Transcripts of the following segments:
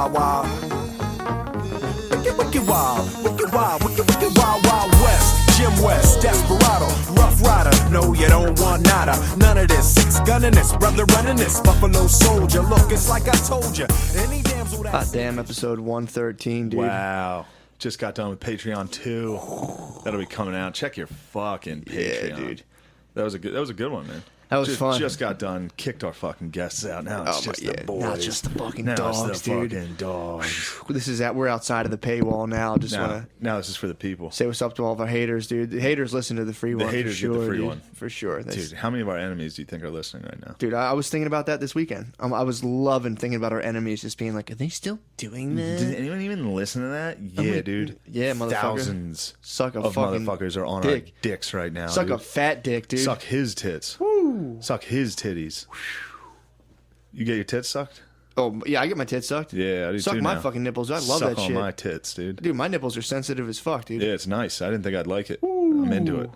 wild, wild. Wicked, wicked wild. Wicked wild, wicked wild, wild west. Jim West, Desperado, Rough Rider. No, you don't want nada. None of this. Six gunning this, brother running this. Buffalo Soldier. Look, it's like I told you. Any damsel that's... Damn, episode 113, dude. Wow. Just got done with Patreon 2. That'll be coming out. Check your fucking Patreon. Yeah, dude. That was a good one, man. That was fun. Just got done, kicked our fucking guests out. Now it's just the boys. Not just the fucking now dogs, it's the dude. fucking dogs. We're outside of the paywall now. Just want Now this is for the people. to say what's up to all of our haters, dude. The haters listen to the free one. haters for sure, get the free dude. one. For sure. Dude, how many of our enemies do you think are listening right now? Dude, I was thinking about that this weekend. I was loving thinking about our enemies, just being like, are they still doing that? Did anyone even listen to that? Yeah, dude. Yeah, motherfucker. Thousands Suck a of fucking motherfuckers are on dick. our dicks right now. Suck dude. a fat dick, dude. Suck his tits. Woo. Suck his titties. You get your tits sucked? Oh, yeah, I get my tits sucked. Yeah, I do Suck too my now. fucking nipples. I love Suck that on shit. my tits, dude. Dude, my nipples are sensitive as fuck, dude. Yeah, it's nice. I didn't think I'd like it. I'm into it.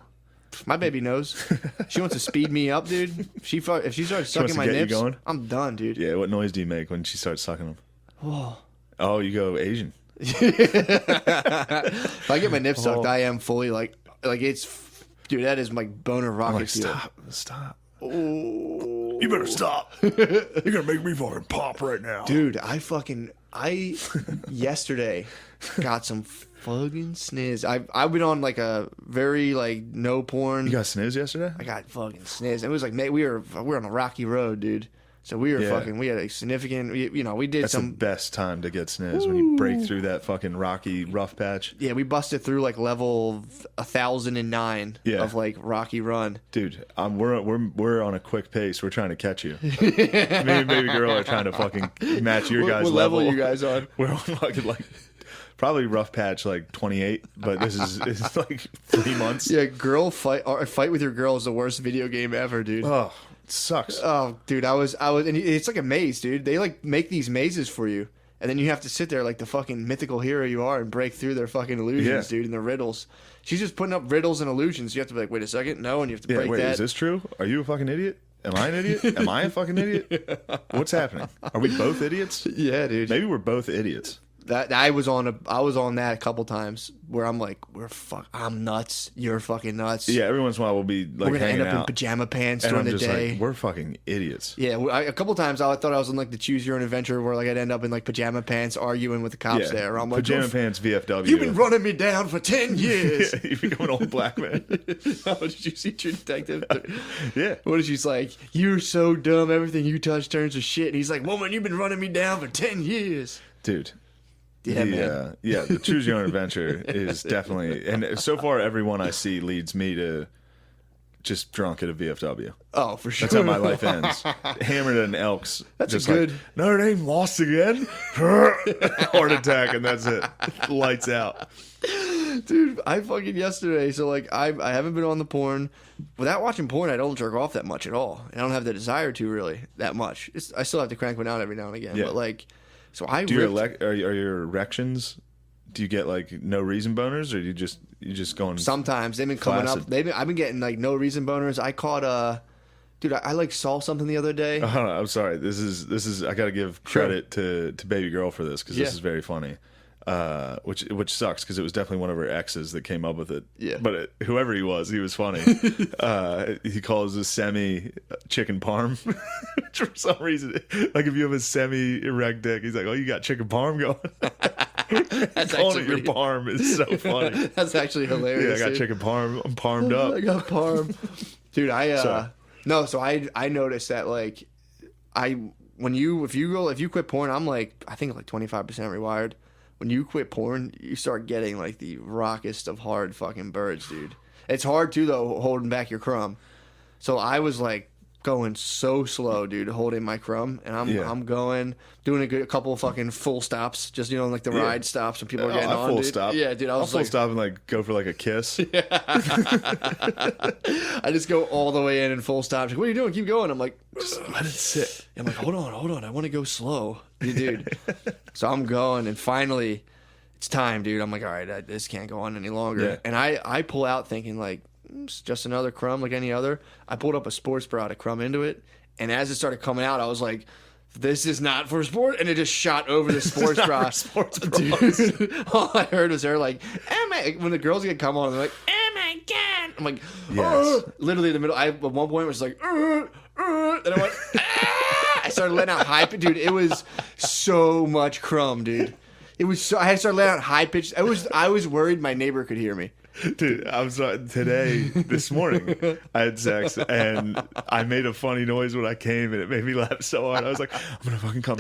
My baby knows. She wants to speed me up, dude. If she starts sucking to my get you nips, going? I'm done, dude. Yeah, what noise do you make when she starts sucking them? Oh, you go Asian. If I get my nips sucked, I am fully like it's, dude. That is my boner I'm rocket like, fuel. stop. Oh. You better stop. You're gonna make me fucking pop right now. Dude, I yesterday got some fucking sniz. I've been on like a very like no porn. You got sniz yesterday? I got fucking sniz. It was like, mate, we were on a rocky road, dude. So we were Yeah. we had a significant, we did That's the some. best time to get sniz, when you break through that fucking rocky rough patch. Yeah, we busted through like level 1009 Yeah. of like Rocky Run. Dude, we're on a quick pace. We're trying to catch you. Me and baby girl are trying to fucking match your guys' What level you guys on? We're on fucking like probably rough patch like 28, but it's like 3 months. Yeah, fight with your girl is the worst video game ever, dude. Oh, it sucks. Oh, dude, I was, and it's like a maze, dude. They like make these mazes for you, and then you have to sit there like the fucking mythical hero you are and break through their fucking illusions, Yeah. dude, and the riddles. She's just putting up riddles and illusions. You have to be like, wait a second, no, and you have to break Wait, that. is this true? Are you a fucking idiot? Am I an idiot? Am I a fucking idiot? What's happening? Are we both idiots? Yeah, dude. Maybe we're both idiots. That I was on that a couple times where I'm like, I'm nuts. You're fucking nuts. Yeah, every once in a while we'll be like We're gonna hanging end up out, in pajama pants and during I'm the just day. like, we're fucking idiots. Yeah, a couple times I thought I was in like the choose your own adventure where like I'd end up in like pajama pants arguing with the cops there. I'm like, pajama pants VFW. You've been running me down for 10 years. Yeah, you become an old black man. Oh, did you see True Detective? Yeah. What is she's like? You're so dumb. Everything you touch turns to shit. And he's like, woman, you've been running me down for 10 years. Dude. Yeah, man. The choose your own adventure is definitely, and so far everyone I see leads me to just drunk at a VFW. Oh, for sure. That's how my life ends. Hammered at an Elks. That's just good. Like, Notre Dame lost again. Heart attack, and that's it. Lights out. Dude, I fucking yesterday. So like, I haven't been on the porn. Without watching porn, I don't jerk off that much at all. I don't have the desire to really that much. I still have to crank one out every now and again. Yeah. But like, so I Do ripped- are your erections? Do you get like no reason boners, or you just going? Sometimes they've been coming Flaccid. up. I've been getting like no reason boners. I caught dude. I like saw something the other day. I'm sorry. This is. I got to give credit to baby girl for this because Yeah. this is very funny. Which sucks because it was definitely one of her exes that came up with it. Yeah. But whoever he was funny. He calls a semi chicken parm. Which for some reason, like if you have a semi erect dick, he's like, "Oh, you got chicken parm going." That's Calling actually it your parm is so funny. That's actually hilarious. Yeah, I got dude. chicken parm. I'm parmed up. I got parm. Dude, Sorry. So I noticed that like if you quit porn, I'm like I think like 25% rewired. When you quit porn, you start getting like the rockest of hard fucking birds, dude. It's hard too though holding back your crumb. So I was like going so slow, dude, holding my crumb, and I'm going doing a couple of fucking full stops, just like the ride stops when people are getting on. Full Dude. stop. Yeah, dude, I I'll was full like, stop and like go for like a kiss. I just go all the way in and full stop. She's like, what are you doing? Keep going. I'm like, Just let it sit. I'm like, hold on. I want to go slow, dude. So I'm going, and finally, it's time, dude. I'm like, all right, this can't go on any longer. Yeah. And I pull out thinking like, it's just another crumb like any other. I pulled up a sports bra to crumb into it, and as it started coming out, I was like, this is not for sport, and it just shot over the sports bra. Sports bras. Dude, all I heard was her like, oh my, when the girls get come on, they're like, oh my god. I'm like, Yes. literally in the middle. I at one point was like, and I went, ah! I started letting out high pitch, dude. It was so much crumb, dude. It was so. I started letting out high pitch. I was worried my neighbor could hear me. Dude, I'm sorry. This morning, I had sex and I made a funny noise when I came, and it made me laugh so hard. I was like, I'm gonna fucking come.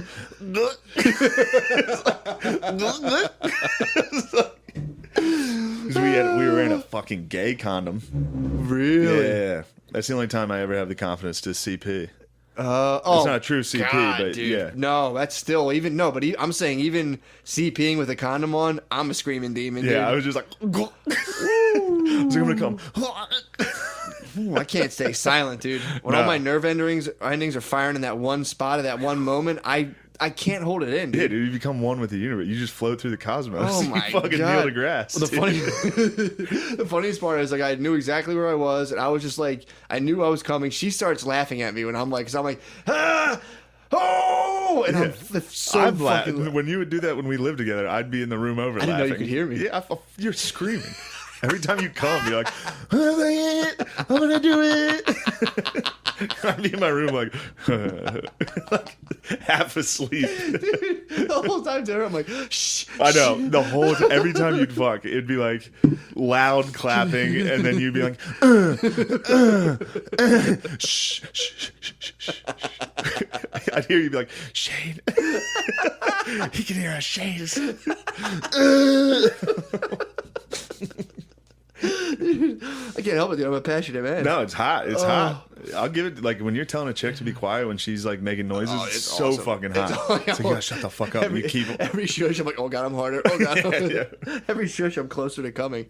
Because we were in a fucking gay condom. Really? Yeah, that's the only time I ever have the confidence to CP. Oh, It's not a true CP, God, but dude. yeah. No, that's still even no. But I'm saying even CPing with a condom on, I'm a screaming demon. Dude. Yeah, I was just like, I was like, I'm gonna come. Ooh, I can't stay silent, dude. When No. all my nerve endings are firing in that one spot at that one moment, I can't hold it in, dude. Yeah, dude, you become one with the universe. You just float through the cosmos. Oh You my fucking God. Neil deGrasse. Well, dude. the funniest part is like I knew exactly where I was, and I was just like I knew I was coming. She starts laughing at me when I'm like, ah, oh, and I'm so I'm fucking. when you would do that when we lived together, I'd be in the room over didn't know laughing. you could hear me. Yeah, you're screaming. Every time you come, you're like, I'm gonna do it. I'd be in my room like, like half asleep. Dude, the whole time there, I'm like, shh. I know. The whole every time you'd fuck, it'd be like loud clapping, and then you'd be like, shh, shh, shh, shh, shh, shh. I'd hear you be like, Shane. He can hear us, Shane. I can't help it, dude. I'm a passionate man. No, it's hot. It's hot. I'll give it like when you're telling a chick to be quiet when she's like making noises. It's so awesome. fucking hot. It's like, you gotta shut the fuck up. And you keep. Every shush, I'm like, oh god, I'm harder. Oh god, Yeah. every shush, I'm closer to coming.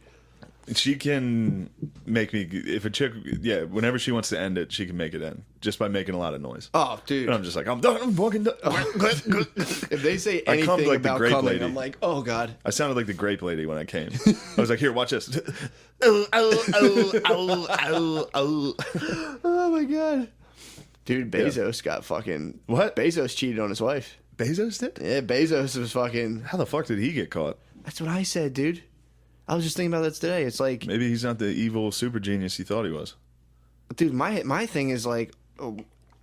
She can make me if a chick. Yeah, whenever she wants to end it, she can make it end just by making a lot of noise. Oh, dude. And I'm just like, I'm done. I'm fucking done. If they say I come anything like the about grape coming, lady. I'm like, oh god. I sounded like the grape lady when I came. I was like, here, watch this. Oh, oh, oh, oh, oh, oh. Oh my god. Dude, Bezos got fucking What? Bezos cheated on his wife. Bezos did? Yeah, Bezos was fucking. How the fuck did he get caught? That's what I said, dude. I was just thinking about that today. It's like, Maybe he's not the evil super genius he thought he was. dude, my thing is like, oh,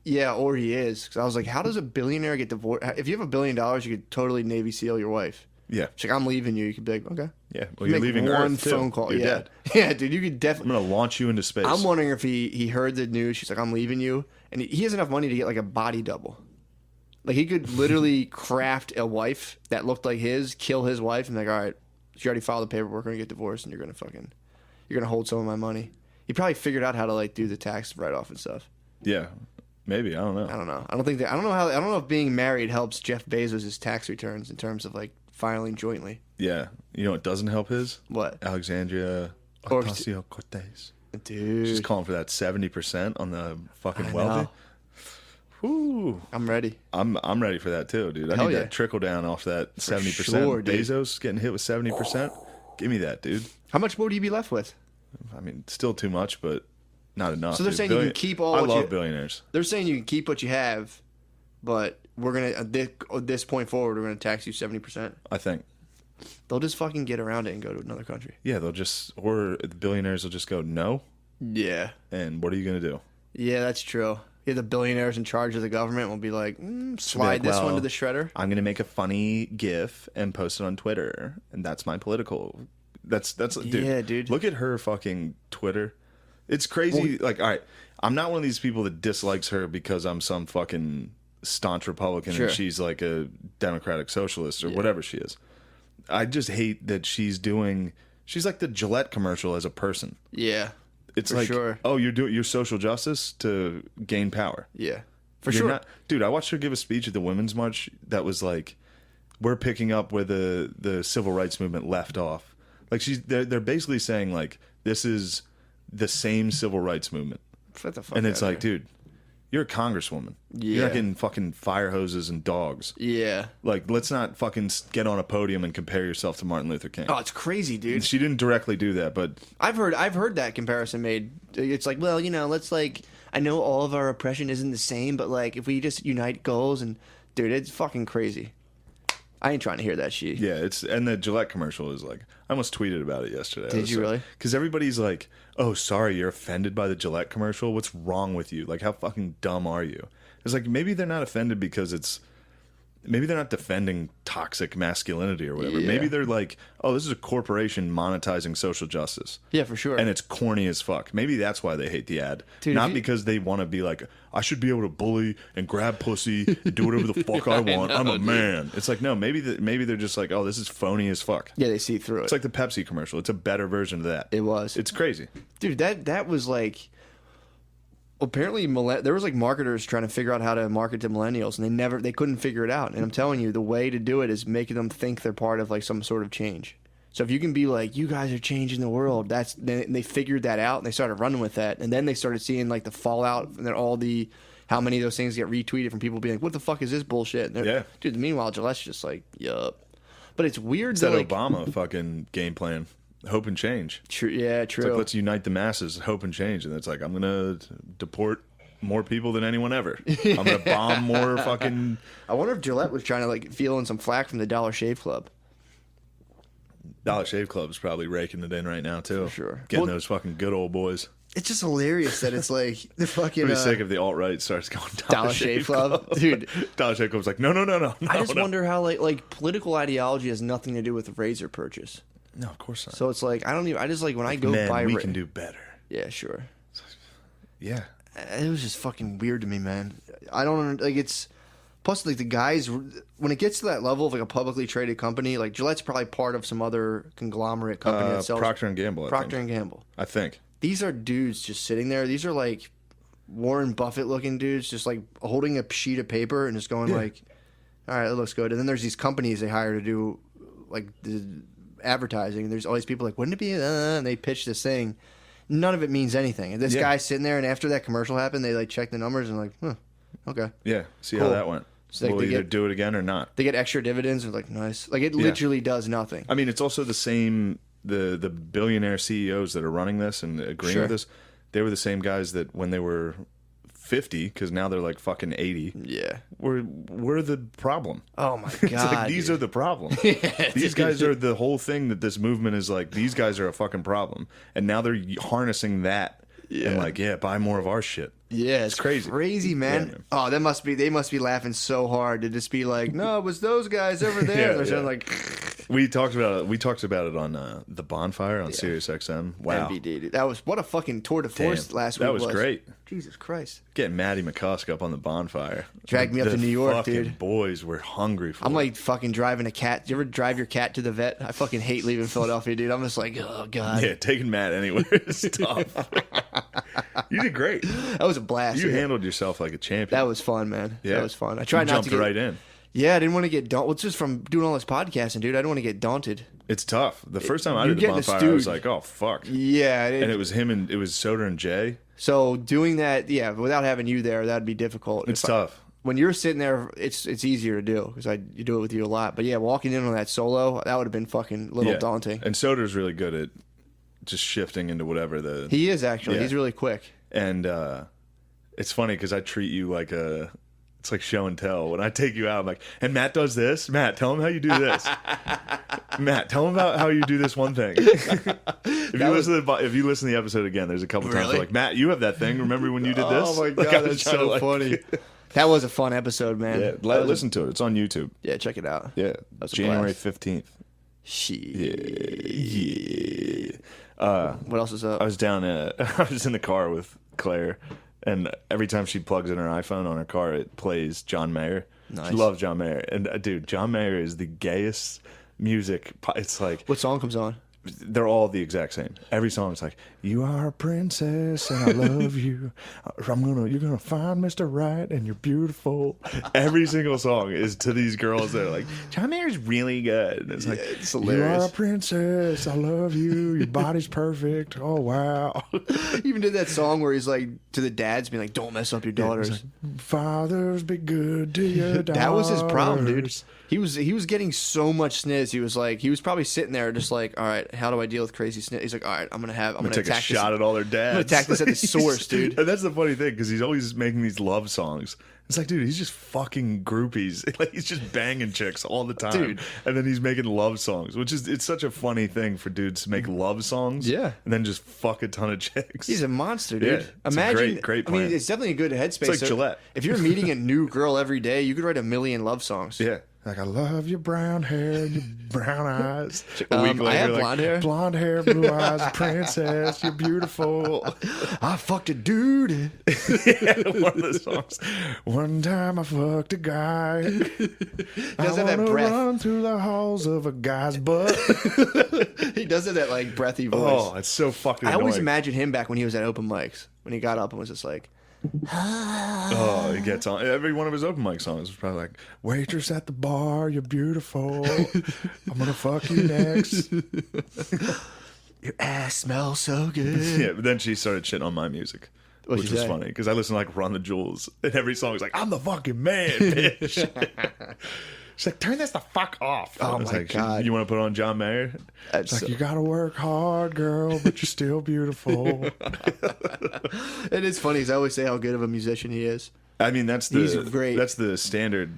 yeah, or he is. Because I was like, how does a billionaire get divorced? If you have $1 billion, you could totally Navy SEAL your wife. Yeah. She's like, I'm leaving you. You could be like, okay. Yeah. Well, you're Make leaving one Earth, too. phone call. You're Yeah. dead. Yeah, dude, you could I'm definitely. going to launch you into space. I'm wondering if he heard the news. She's like, I'm leaving you. And he has enough money to get like a body double. Like he could literally craft a wife that looked like his, kill his wife, and be like, all right, she already filed the paperwork, we're gonna get divorced, and you're gonna hold some of my money. He probably figured out how to like do the tax write off and stuff. Yeah. Maybe. I don't know. I don't know. I don't know if being married helps Jeff Bezos' tax returns in terms of like filing jointly. Yeah. You know what doesn't help his? What? Alexandria Or- Ocasio-Cortez. Dude, She's calling for that 70% on the fucking I wealthy. know. Whew. I'm ready. I'm ready for that too, dude. I Hell need yeah. that trickle down off that 70%. sure, dude. Bezos getting hit with 70%. Give me that, dude. How much more do you be left with? I mean, still too much, but not enough. So they're dude. saying you can keep all I what love you- billionaires. They're saying you can keep what you have, but we're gonna at this point forward, we're gonna tax you 70%. I think. They'll just fucking get around it and go to another country. Yeah, or the billionaires will just go no. Yeah. And what are you gonna do? Yeah, that's true. Yeah, the billionaires in charge of the government will be like, slide this one to the shredder. I'm gonna make a funny GIF and post it on Twitter, and that's my political. That's dude. Yeah, dude. Look at her fucking Twitter. It's crazy. Like, all right, I'm not one of these people that dislikes her because I'm some fucking staunch Republican Sure. and she's like a democratic socialist or whatever she is. I just hate that she's like the Gillette commercial as a person. Yeah. It's For like, sure. oh, you're doing your social justice to gain power. Yeah. For You're sure. not- dude, I watched her give a speech at the Women's March that was like, we're picking up where the civil rights movement left off. Like they're basically saying like, this is the same civil rights movement. What the fuck And it's outta like, here. dude, you're a congresswoman. You're Yeah. not getting fucking fire hoses and dogs. Yeah. Like, let's not fucking get on a podium and compare yourself to Martin Luther King. Oh, it's crazy, dude. She didn't directly do that, but I've heard that comparison made. It's like, well, let's like, I know all of our oppression isn't the same, but like if we just unite goals and dude, it's fucking crazy. I ain't trying to hear that shit. Yeah, and the Gillette commercial is like, I almost tweeted about it yesterday. Did you really? Because everybody's like, oh, sorry, you're offended by the Gillette commercial? What's wrong with you? Like, how fucking dumb are you? It's like, maybe they're not offended because maybe they're not defending toxic masculinity or whatever. Yeah. Maybe they're like, oh, this is a corporation monetizing social justice. Yeah, for sure. And it's corny as fuck. Maybe that's why they hate the ad. Dude, not because they want to be like, I should be able to bully and grab pussy and do whatever the fuck I want. I'm a man. It's like, no, maybe they're just like, oh, this is phony as fuck. Yeah, they see through it. It's like the Pepsi commercial. It's a better version of that. It was. It's crazy. Dude, that was like... Apparently, there was like marketers trying to figure out how to market to millennials, and they couldn't figure it out. And I'm telling you, the way to do it is making them think they're part of like some sort of change. So if you can be like, you guys are changing the world, they figured that out and they started running with that, and then they started seeing like the fallout and then how many of those things get retweeted from people being like, what the fuck is this bullshit? Yeah, dude. Meanwhile, Gillette's just like, yup. But it's weird. It's that like, Obama fucking game plan. Hope and change. True. Yeah, true. It's like, let's unite the masses, hope and change. And it's like, I'm going to deport more people than anyone ever. I'm going to bomb more fucking... I wonder if Gillette was trying to like feeling some flack from the Dollar Shave Club. Dollar Shave Club's probably raking it in right now, too. For sure. Getting those fucking good old boys. It's just hilarious that it's like the fucking... Pretty sick if the alt-right starts going Dollar Shave Club. Dude. Dollar Shave Club's like, no. I just wonder how like political ideology has nothing to do with razor purchase. No, of course not. So it's like I just like when I go buy. We can do better. Yeah, sure. Yeah, it was just fucking weird to me, man. I don't like it's. Plus, like the guys, when it gets to that level of like a publicly traded company, like Gillette's probably part of some other conglomerate company that sells Procter and Gamble. Procter and Gamble. I think These are dudes just sitting there. These are like Warren Buffett looking dudes, just like holding a sheet of paper and just going like, "All right, it looks good." And then there's these companies they hire to do like the advertising. There's all these people like, wouldn't it be? And they pitch this thing. None of it means anything. And this guy's sitting there, and after that commercial happened, they like check the numbers and like, okay, yeah, see cool. how that went. So like, we'll either do it again or not. They get extra dividends. And like, nice. Like it literally does nothing. I mean, it's also the same. The billionaire CEOs that are running this and agreeing with this, they were the same guys that when they were 50, because now they're like fucking 80. Yeah, we're the problem. Oh my god, it's like, these are the problem. These guys are the whole thing that this movement is like. These guys are a fucking problem, and now they're harnessing that and like, buy more of our shit. Yeah, it's crazy, man. Yeah, man. Oh, they must be laughing so hard to just be like, no, it was those guys over there. They're like, we talked about it on the Bonfire on Sirius XM. Wow, MVD, dude. That was what a fucking tour de force last week. That was great. Jesus Christ, getting Maddie McCusker up on the Bonfire. Dragged me up to New York, dude. Boys were hungry for. I'm like fucking driving a cat. Do you ever drive your cat to the vet? I fucking hate leaving Philadelphia, dude. I'm just like, oh god. Yeah, taking Matt anywhere is tough. You did great. That was a blast. You handled yourself like a champion. That was fun, man. Yeah. That was fun. I tried not to jumped right in. Yeah, I didn't want to get daunted. Well, just from doing all this podcasting, dude. I didn't want to get daunted. It's tough. The first time I did the Bonfire, I was like, oh fuck. Yeah, and it was him and it was Soder and Jay. So doing that, without having you there, that'd be difficult. It's tough. When you're sitting there, it's easier to do because you do it with you a lot. But yeah, walking in on that solo, that would have been fucking a little daunting. And Soder's really good at just shifting into whatever He is actually. He's really quick. And it's funny because I treat you like it's like show and tell. When I take you out, I'm like, and Matt does this. Matt, tell him how you do this. Matt, tell him about how you do this one thing. If you listen to the episode again, there's a couple times where like, Matt, you have that thing. Remember when you did this? Oh my god, that's so funny. That was a fun episode, man. Yeah, listen to it. It's on YouTube. Yeah, check it out. Yeah, January 15th. Shit. What else is up? I was I was in the car with Claire, and every time she plugs in her iPhone on her car, it plays John Mayer. Nice. She loves John Mayer, and dude, John Mayer is the gayest music. It's like, what song comes on? They're all the exact same. Every song is like, "You are a princess and I love you. You're gonna find Mr. Right and you're beautiful." Every single song is to these girls that are like, John Mayer's really good. And it's like, it's hilarious. You are a princess. I love you. Your body's perfect. Oh wow. He even did that song where he's like to the dads being like, "Don't mess up your daughters." Like, fathers, be good to your daughters. That was his problem, dude. He was getting so much sniz. He was probably sitting there just like, all right, how do I deal with crazy snitch? He's like, all right, I'm gonna take a shot at all their dads. I'm gonna attack this at the source, dude. And that's the funny thing, because he's always making these love songs. It's like, dude, he's just fucking groupies. Like, he's just banging chicks all the time. Dude. And then he's making love songs, which is, it's such a funny thing for dudes to make love songs. Yeah. And then just fuck a ton of chicks. He's a monster, dude. Yeah, it's a Imagine, great I mean, plan. it's definitely a good headspace. It's like Gillette. If you're meeting a new girl every day, you could write 1 million love songs. Yeah. Like, I love your brown hair and your brown eyes. A week later, I have like, blonde hair. Blonde hair, blue eyes, princess, you're beautiful. I fucked a dude. Yeah, one of the songs. One time I fucked a guy. I does have that wanna breath. run through the halls of a guy's butt. He does have that like breathy voice. Oh, it's so fucking I annoying. always imagine him back when he was at open mics, when he got up and was just like, Oh, he gets on. Every one of his open mic songs was probably like, waitress at the bar, you're beautiful. I'm going to fuck you next. your ass smells so good. Yeah, but then she started shitting on my music. What'd Which she was say? funny because I listen to like Run the Jewels, and every song is like, I'm the fucking man, bitch. She's like, turn this the fuck off. Oh I was my like, God. You want to put on John Mayer? That's It's like, so- you got to work hard, girl, but you're still beautiful. It is funny, 'cause I always say how good of a musician he is. I mean, that's He's the great. That's the standard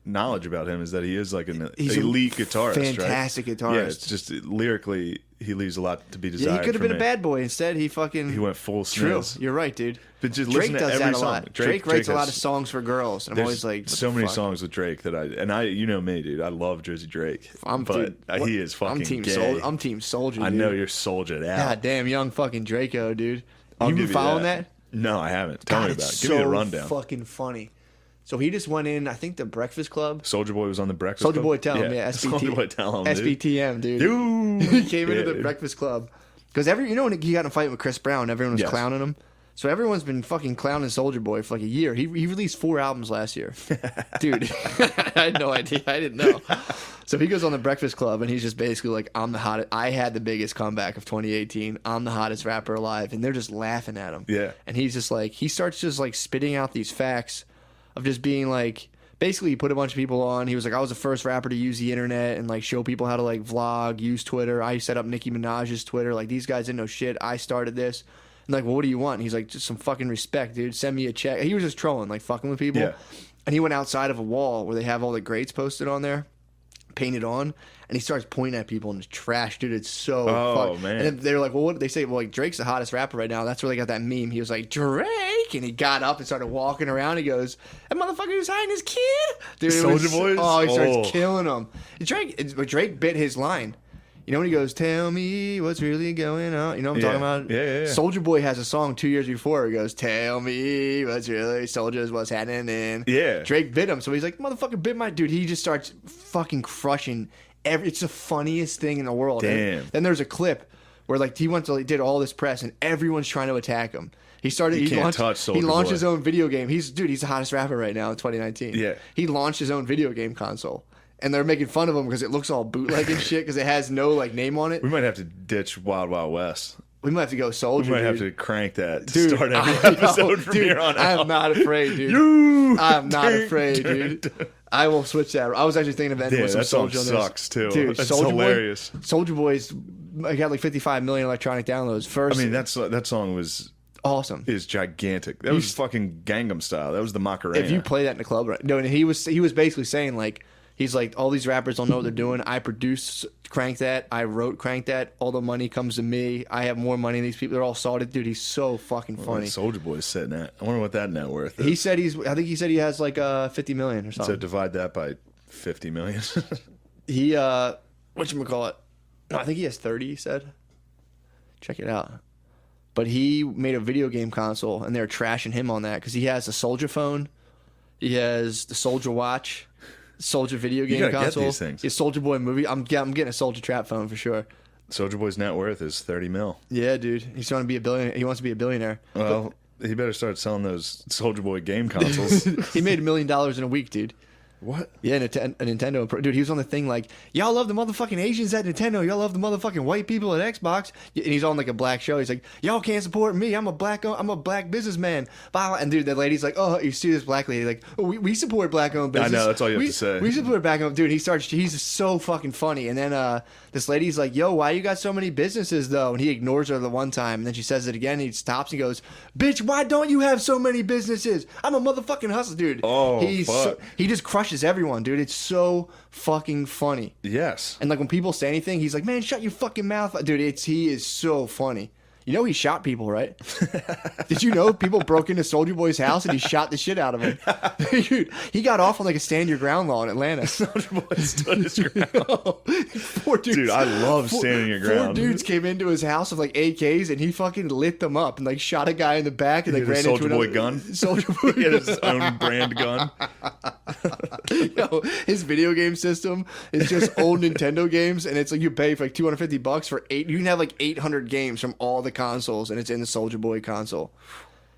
knowledge about him, is that he is like an He's an elite guitarist, fantastic right? guitarist. Yeah, it's just lyrically, he leaves a lot to be desired. Yeah, he could have for been a me. bad boy. Instead, he fucking... He went full True. sniz. You're right, dude. But just Drake listen to does every that a song. lot. Drake writes a lot of songs for girls, and I'm always like, what so the many fuck? songs with Drake that I you know me, dude. I love Drizzy Drake. But but what- he is fucking I'm team gay. I'm team Soldier, dude. I know you're soldiered out. God damn, young fucking Draco, dude. I'll You been give you following that? No, I haven't. Tell God, me about it's it. Give me a so rundown. fucking funny. So he just went in, I think, the Breakfast Club. Soldier Boy was on the Breakfast Soldier Club? Boy Tell him, yeah. SBT. Soldier Boy Tell him, dude. SBTM, dude. Dude. He came into Yeah, the dude. Breakfast Club. Because you know when he got in a fight with Chris Brown, everyone was Yes. clowning him? So everyone's been fucking clowning Soldier Boy for like a year. He released 4 albums last year. Dude, I had no idea. I didn't know. So he goes on the Breakfast Club and he's just basically like, I'm the hottest. I had the biggest comeback of 2018. I'm the hottest rapper alive. And they're just laughing at him. Yeah. And he's just like, he starts just like spitting out these facts of just being like, basically he put a bunch of people on. He was like, I was the first rapper to use the internet and like show people how to like vlog, use Twitter. I set up Nicki Minaj's Twitter. Like these guys didn't know shit. I started this. And like, well, what do you want? And he's like, just some fucking respect, dude. Send me a check. He was just trolling, like fucking with people. Yeah. And he went outside of a wall where they have all the greats posted on there, painted on, and he starts pointing at people and it's trash, dude. It's so Oh, man. And then they're like, well, what they say? Well, like Drake's the hottest rapper right now. That's where they got that meme. He was like, Drake, and he got up and started walking around. He goes, that motherfucker was hiding his kid, dude. It was- Soulja Boy? Oh, he starts Oh. killing him. Drake bit his line. You know when he goes, tell me what's really going on? You know what I'm Yeah. talking about? Yeah. Soldier Boy has a song 2 years before where he goes, tell me what's really soldiers, what's happening. Yeah. Drake bit him. So he's like, motherfucker bit my dude. He just starts fucking crushing it's the funniest thing in the world. Damn. And then there's a clip where like he did all this press and everyone's trying to attack him. He can't touch Soulja He launched Boy. his own video game. He's the hottest rapper right now in 2019. Yeah. He launched his own video game console. And they're making fun of him because it looks all bootleg and shit because it has no like name on it. We might have to ditch Wild Wild West. We might have to go Soldier. We might have dude. to crank that to Dude, start every I know, episode from dude, here on I out. am not afraid, dude. You I'm not ding, afraid, ding, dude. I will switch that. I was actually thinking of ending Yeah, with some that song Soulja on this. sucks, too. Dude, That's Soulja hilarious. Boy, Soldier Boy's I got like 55 million electronic downloads. First, I mean, that song awesome. is gigantic. That was fucking Gangnam Style. That was the Macarena. If you play that in the club, right? No, and he was basically saying like he's like all these rappers don't know what they're doing. I produced Crank That. I wrote Crank That. All the money comes to me. I have more money than these people. They're all salted, dude. He's so fucking funny. Soldier Boy's sitting at. I wonder what that net worth is. He said I think he said he has like 50 million or So something. divide that by 50 million. He whatchamacallit? No, I think he has 30, he said. Check it out. But he made a video game console and they're trashing him on that because he has a Soldier phone. He has the Soldier watch, Soldier video game gotta get console. these things. His Soldier Boy movie. I'm getting a Soldier Trap phone for sure. Soldier Boy's net worth is 30 mil. Yeah, dude. He's trying to be a billionaire. He wants to be a billionaire. Well, he better start selling those Soldier Boy game consoles. He made $1 million in a week, dude. What? Yeah, a Nintendo. Dude, he was on the thing like, y'all love the motherfucking Asians at Nintendo. Y'all love the motherfucking white people at Xbox. And he's on like a black show. He's like, y'all can't support me. I'm a black businessman. And dude, that lady's like, oh, you see this black lady like, oh, we support black-owned business. I know, that's all you have to say. We support black-owned. Dude, he's so fucking funny. And then this lady's like, yo, why you got so many businesses though? And he ignores her the one time. And then she says it again. And he stops and goes, bitch, why don't you have so many businesses? I'm a motherfucking hustler, dude. Oh, fuck. He just crushes everyone, dude. It's so fucking funny. Yes. And like when people say anything, he's like, man, shut your fucking mouth. Dude, he is so funny. You know he shot people, right? Did you know people broke into Soulja Boy's house and he shot the shit out of him? Dude, he got off on like a stand your ground law in Atlanta. Soulja Boy stood his ground. Dude, I love standing your ground. 4 dudes came into his house with like AKs and he fucking lit them up and like shot a guy in the back and like ran into another Soulja Boy gun. Soulja Boy. He had his own brand gun. Yo, his video game system is just old Nintendo games, and it's like you pay for like $250 for 8. You can have like 800 games from all the consoles, and it's in the Soulja Boy console.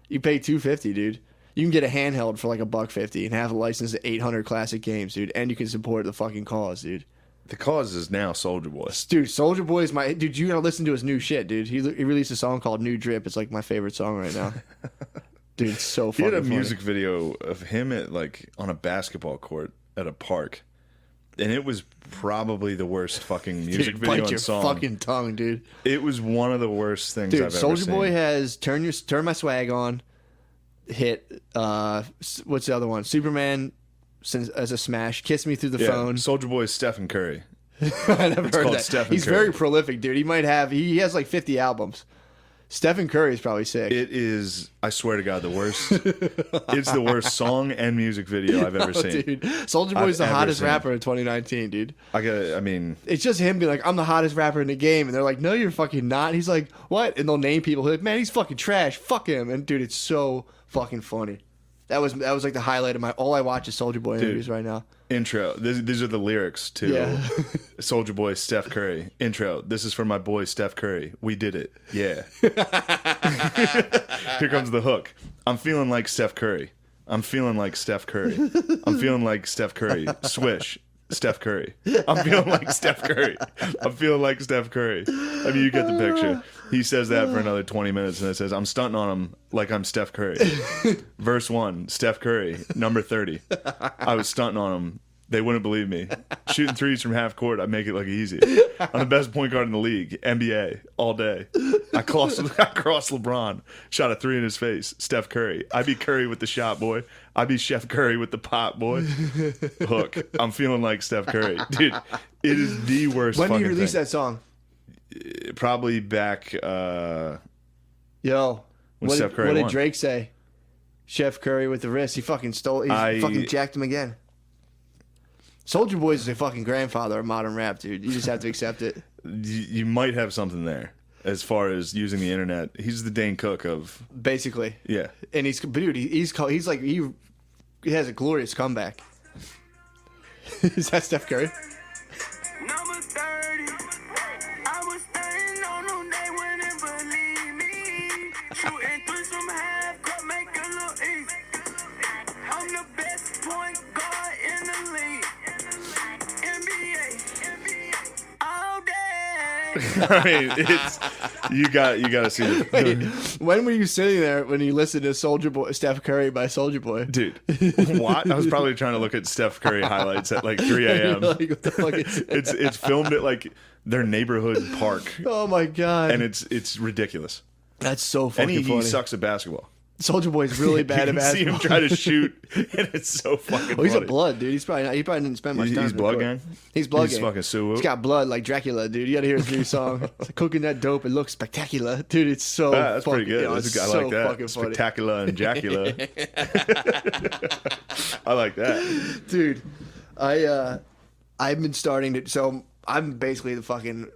You pay $250, dude. You can get a handheld for like $150 and have a license to 800 classic games, dude. And you can support the fucking cause, dude. The cause is now Soulja Boy. Dude, Soulja Boy is my dude. You gotta listen to his new shit, dude. He released a song called "New Drip." It's like my favorite song right now. Dude, it's so He fucking had a funny. music video of him at like on a basketball court at a park, and it was probably the worst fucking music Dude, video bite your and song. fucking tongue, dude. It was one of the worst things Dude, I've ever Soulja seen. Boy has Turn My Swag On, hit what's the other one? Superman as a smash, Kiss Me Through the Phone. Soulja Boy is Stephen Curry. I never heard called that. Stephen He's Curry. very prolific, dude. He has like 50 albums. Stephen Curry's probably sick. It is, I swear to God, the worst. It's the worst song and music video I've ever seen. Dude, Soulja Boy's the I've ever hottest seen. rapper in 2019, dude. I mean, It's just him being like, I'm the hottest rapper in the game. And they're like, no, you're fucking not. He's like, what? And they'll name people. Like, man, he's fucking trash. Fuck him. And dude, it's so fucking funny. That was like the highlight of my. All I watch is Soulja Boy interviews right now. intro. These are the lyrics to Soulja Boy, Steph Curry. Intro. This is for my boy, Steph Curry. We did it. Yeah. Here comes the hook. I'm feeling like Steph Curry. I'm feeling like Steph Curry. I'm feeling like Steph Curry. Swish. Steph Curry. I'm feeling like Steph Curry. I'm feeling like Steph Curry. I mean, you get the picture. He says that for another 20 minutes, and it says, I'm stunting on him like I'm Steph Curry. Verse 1, Steph Curry, number 30. I was stunting on him. They wouldn't believe me. Shooting threes from half court, I make it look easy. I'm the best point guard in the league, NBA, all day. I crossed LeBron, shot a three in his face. Steph Curry. I be Curry with the shot, boy. I be Chef Curry with the pot, boy. Hook. I'm feeling like Steph Curry. Dude, it is the worst When fucking did you release thing. that song? Probably back Yo, when what Steph Curry did won. Drake say? Chef Curry with the wrist. He fucking stole. He fucking jacked him again. Soulja Boy is a fucking grandfather of modern rap, dude. You just have to accept it. You might have something there as far as using the internet. He's the Dane Cook of Basically. yeah. And he's like he has a glorious comeback. Is that Steph Curry? Number 30. I was standing on them, they wouldn't believe me. Shooting threes from half court, make it look easy. I'm the best point guard in the league. NBA. All day. I mean, it's you got to see the When were you sitting there when you listened to Soulja Boy, Steph Curry by Soulja Boy? dude. What? I was probably trying to look at Steph Curry highlights at like 3 a.m. You're like, what the fuck is It's filmed at like their neighborhood park, Oh my god! and it's ridiculous. That's so And fucking he funny. sucks at basketball. Soulja Boy's really bad you at can see him basketball. try to shoot, and it's so fucking. Well, he's a funny. blood dude. He probably didn't spend much time. He's in the blood court. gang. He's blood He's gang. fucking Sue. He's got blood like Dracula, dude. You gotta hear his new song. It's like, cooking that dope. It looks spectacular, dude. It's so. That's fucking, pretty good. Yo, That's it's I so like that. fucking funny. Spectacular and Dracula. I like that. Dude. I've been starting to. So I'm basically the fucking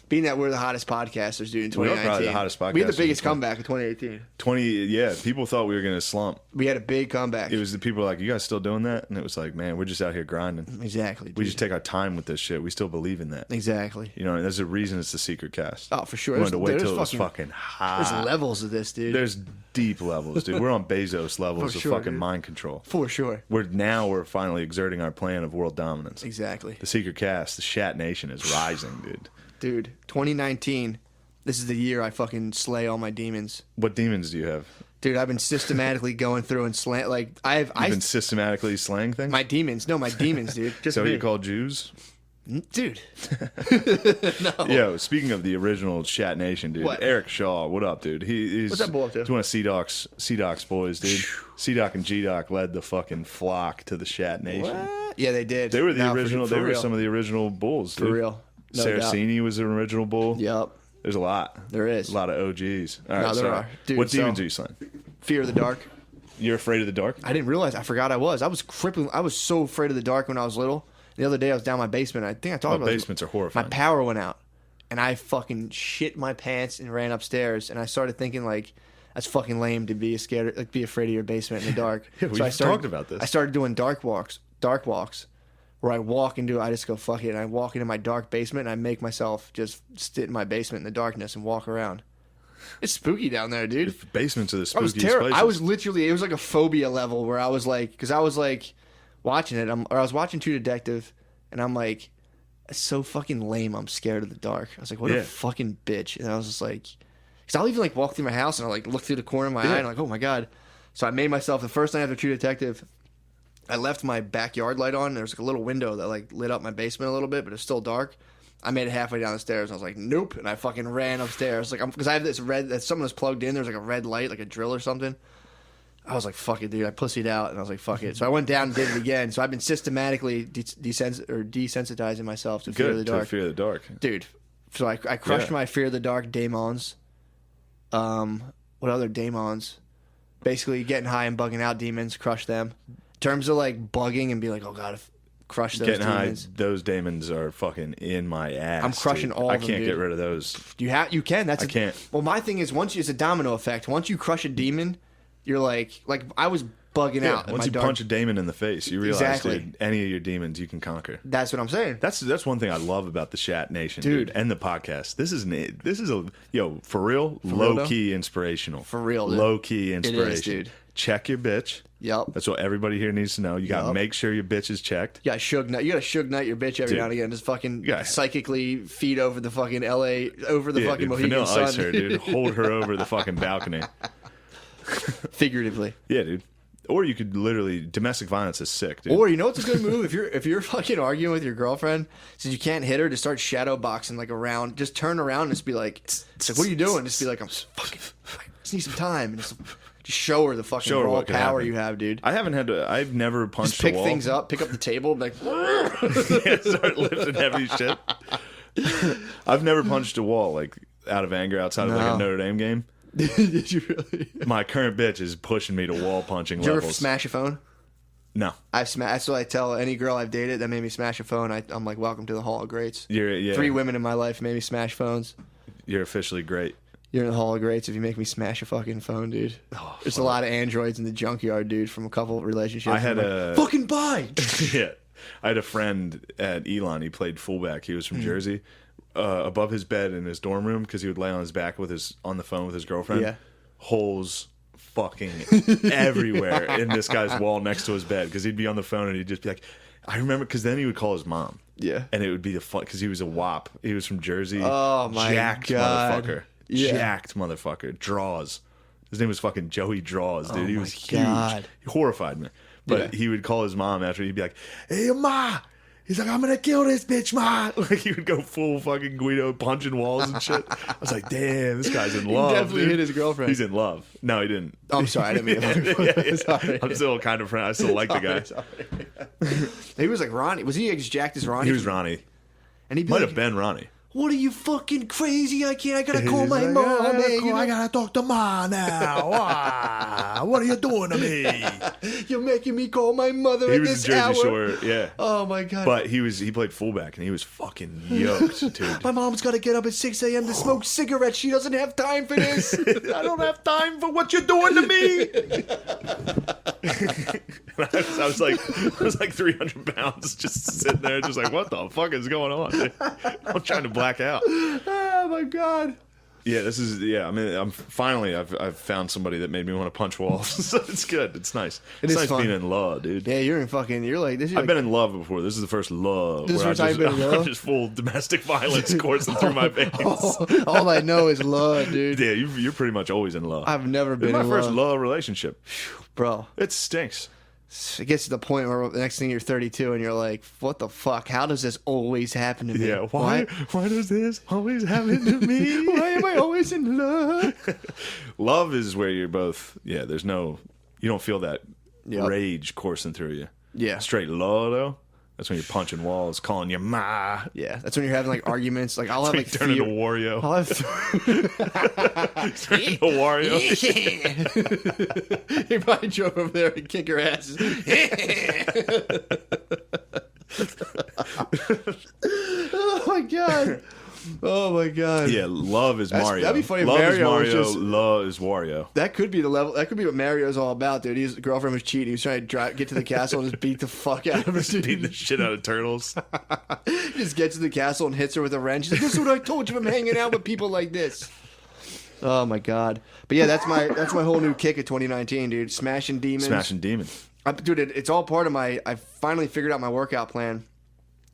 Being that we're the hottest podcasters, dude, in We are 2019. probably the hottest We had podcasters the biggest in comeback in 2018. 20, yeah, people thought we were going to slump. We had a big comeback. It was the people like, you guys still doing that? And it was like, man, we're just out here grinding. Exactly, dude. We just take our time with this shit. We still believe in that. Exactly. You know, and there's a reason it's the secret cast. Oh, for sure. We wanted to wait There's till it was fucking hot. There's levels of this, dude. There's deep levels, dude. We're on Bezos levels For of sure, fucking dude. mind control. For sure. We're finally exerting our plan of world dominance. Exactly. The secret cast, the Shat Nation is rising, dude. Dude, 2019, this is the year I fucking slay all my demons. What demons do you have? Dude, I've been systematically going through and You've been systematically slaying things? my demons. No, my demons, dude. Just So me. you call Jews? Dude. Yo, speaking of the original Shat Nation, dude, What? Eric Shaw, what up, dude? He's What's that boy up to? He's one of C-Doc's boys, dude. C-Doc and G-Doc led the fucking flock to the Shat Nation. What? Yeah, they did. They were the No, original. For They were real. some of the original bulls, dude. For real. No Saraceni was an original bull. Yep. There's a lot. There is. A lot of OGs. All right, No, there so are. Dude, what so- demons are you slaying? Fear of the dark. You're afraid of the dark? I didn't realize. I forgot I was. I was crippling. I was so afraid of the dark when I was little. The other day I was down my basement. I think I talked about this. Basements are My horrifying. power went out, and I fucking shit my pants and ran upstairs. And I started thinking like, that's fucking lame to be scared, like be afraid of your basement in the dark. Yeah, we've talked about this. I started doing dark walks, where I walk into. I just go fuck it, and I walk into my dark basement, and I make myself just sit in my basement in the darkness and walk around. It's spooky down there, dude. Basements are the I was spookiest terrible. places. I was literally, it was like a phobia level where I was like, because I was like watching it, or I was watching True Detective, and I'm like, it's so fucking lame. I'm scared of the dark. I was like, what Yeah. a fucking bitch. And I was just like, because I'll even like walk through my house and I'll like look through the corner of my eye and I'm like, oh my God. So I made myself, the first night after True Detective, I left my backyard light on. There was like a little window that like lit up my basement a little bit, but it was still dark. I made it halfway down the stairs. And I was like, nope. And I fucking ran upstairs. Like, because I have this red, that something was plugged in. There was like a red light, like a drill or something. I was like, fuck it, dude. I pussied out. And I was like, fuck it. So I went down and did it again. So I've been systematically desensitizing myself to fear of the Good dark. to fear the dark. Dude. So I crushed Yeah. my fear of the dark Daemons. What other Daemons? Basically getting high and bugging out demons, crush them. In terms of like bugging and be like, oh God, crush those Getting demons. high, those demons are fucking in my ass. I'm crushing dude. all I of them, can't dude. get rid of those. You can. That's I can't. Well, my thing is it's a domino effect. Once you crush a demon, you're like I was bugging Yeah, out. in once my you dark, punch a demon in the face, you realize, Exactly. dude, any of your demons you can conquer. That's what I'm saying. That's one thing I love about the Shat Nation, Dude. and the podcast. This is a for real, real, low key inspirational. For real, dude. low key inspiration. is, dude. Check your bitch. Yep. That's what everybody here needs to know. You got to Yup. make sure your bitch is checked. You gotta Suge Knight your bitch every Dude. now and again. Just fucking Yeah. psychically feed over the fucking LA, over the fucking dude, Mohegan Vanilla Sun. Ice her, dude. Hold her over the fucking balcony. Figuratively. Yeah, dude. Or you could literally domestic violence is sick, dude. Or you know what's a good move if you're fucking arguing with your girlfriend since you can't hit her, just start shadow boxing like around. Just turn around and just be like, it's like, what are you doing? Just be like, I just need some time. And just show her the fucking Show her raw what can power happen. you have, dude. I've never punched Just pick a wall. things up, pick up the table, and like Start lifting heavy shit. I've never punched a wall like out of anger outside of like No. a Notre Dame game. Did you really? My current bitch is pushing me to wall punching Did you ever levels. smash a phone? No, That's what I tell any girl I've dated that made me smash a phone. I'm like, welcome to the Hall of Greats. yeah. 3 women in my life made me smash phones. You're officially great. You're in the Hall of Greats if you make me smash a fucking phone, dude. There's a lot of androids in the junkyard, dude, from a couple relationships. I had I'm like, a- fucking buy. Yeah, I had a friend at Elon. He played fullback. He was Hmm. from Jersey. Above his bed in his dorm room, because he would lay on his back on the phone with his girlfriend. Yeah. Holes fucking everywhere in this guy's wall next to his bed, because he'd be on the phone and he'd just be like, I remember, because then he would call his mom. Yeah. And it would be the fun, because he was a WAP. He was from Jersey. Oh, my Jacked God. motherfucker. Yeah. Jacked motherfucker. Draws. His name was fucking Joey Draws, dude. Oh, he my was huge. God. He horrified me. But Yeah. he would call his mom after. He'd be like, "Hey, ma." He's like, "I'm gonna kill this bitch, ma." Like he would go full fucking Guido, punching walls and shit. I was like, "Damn, this guy's in love." definitely dude. hit his girlfriend. He's in love. No, he didn't. Oh, I'm sorry, I didn't mean to. Sorry. I'm still kind of friend. I still like the guy. Sorry. He was like Ronnie. Was he as jacked as Ronnie? He was Ronnie. And he'd be Might like, have been Ronnie. What are you fucking crazy? I gotta call my mom. I gotta talk to Ma now. What are you doing to me? You're making me call my mother He at was this Jersey hour. Shore, yeah. Oh my god. But he played fullback and he was fucking yoked, dude. My mom's gotta get up at 6 a.m. to smoke cigarettes. She doesn't have time for this. I don't have time for what you're doing to me. I was like 300 pounds, just sitting there, just like, what the fuck is going on? Dude? I'm trying to black out. Oh my god. Yeah, I mean, I've found somebody that made me want to punch walls. So it's good. It's nice. It's is nice fun. being in love, dude. Yeah, you're like this. I've been in love before. This is the first love. This is where the first time you've been in love? I'm just full domestic violence coursing through my veins. all I know is love, dude. Yeah, you're pretty much always in love. I've never been It's my in first love. love relationship. Bro. It stinks. It gets to the point where the next thing you're 32 and you're like, what the fuck? How does this always happen to me? Yeah, why does this always happen to me? Why am I always in love? Love is where you're both, you don't feel that Yep. rage coursing through you. Yeah. Straight love, though, that's when you're punching walls, calling you ma. Yeah, that's when you're having like arguments. Like I'll have like Turn into fear- Wario. I'll have Turn into Wario. you probably drove over there and kick your asses. Oh my god. Oh my god. Yeah, love is Mario. that'd be funny if Love is Mario was Mario, just- love is Wario. That could be the level. That could be what Mario's all about, dude. His girlfriend was cheating. He was trying to get to the castle and just beat the fuck out of her. Beating the shit out of turtles. He just gets to the castle and hits her with a wrench. He's like, this is what I told you from hanging out with people like this. Oh my god. But yeah, that's my whole new kick of 2019, dude. Smashing demons. Smashing Demon. Dude, it's all part of my. I finally figured out my workout plan,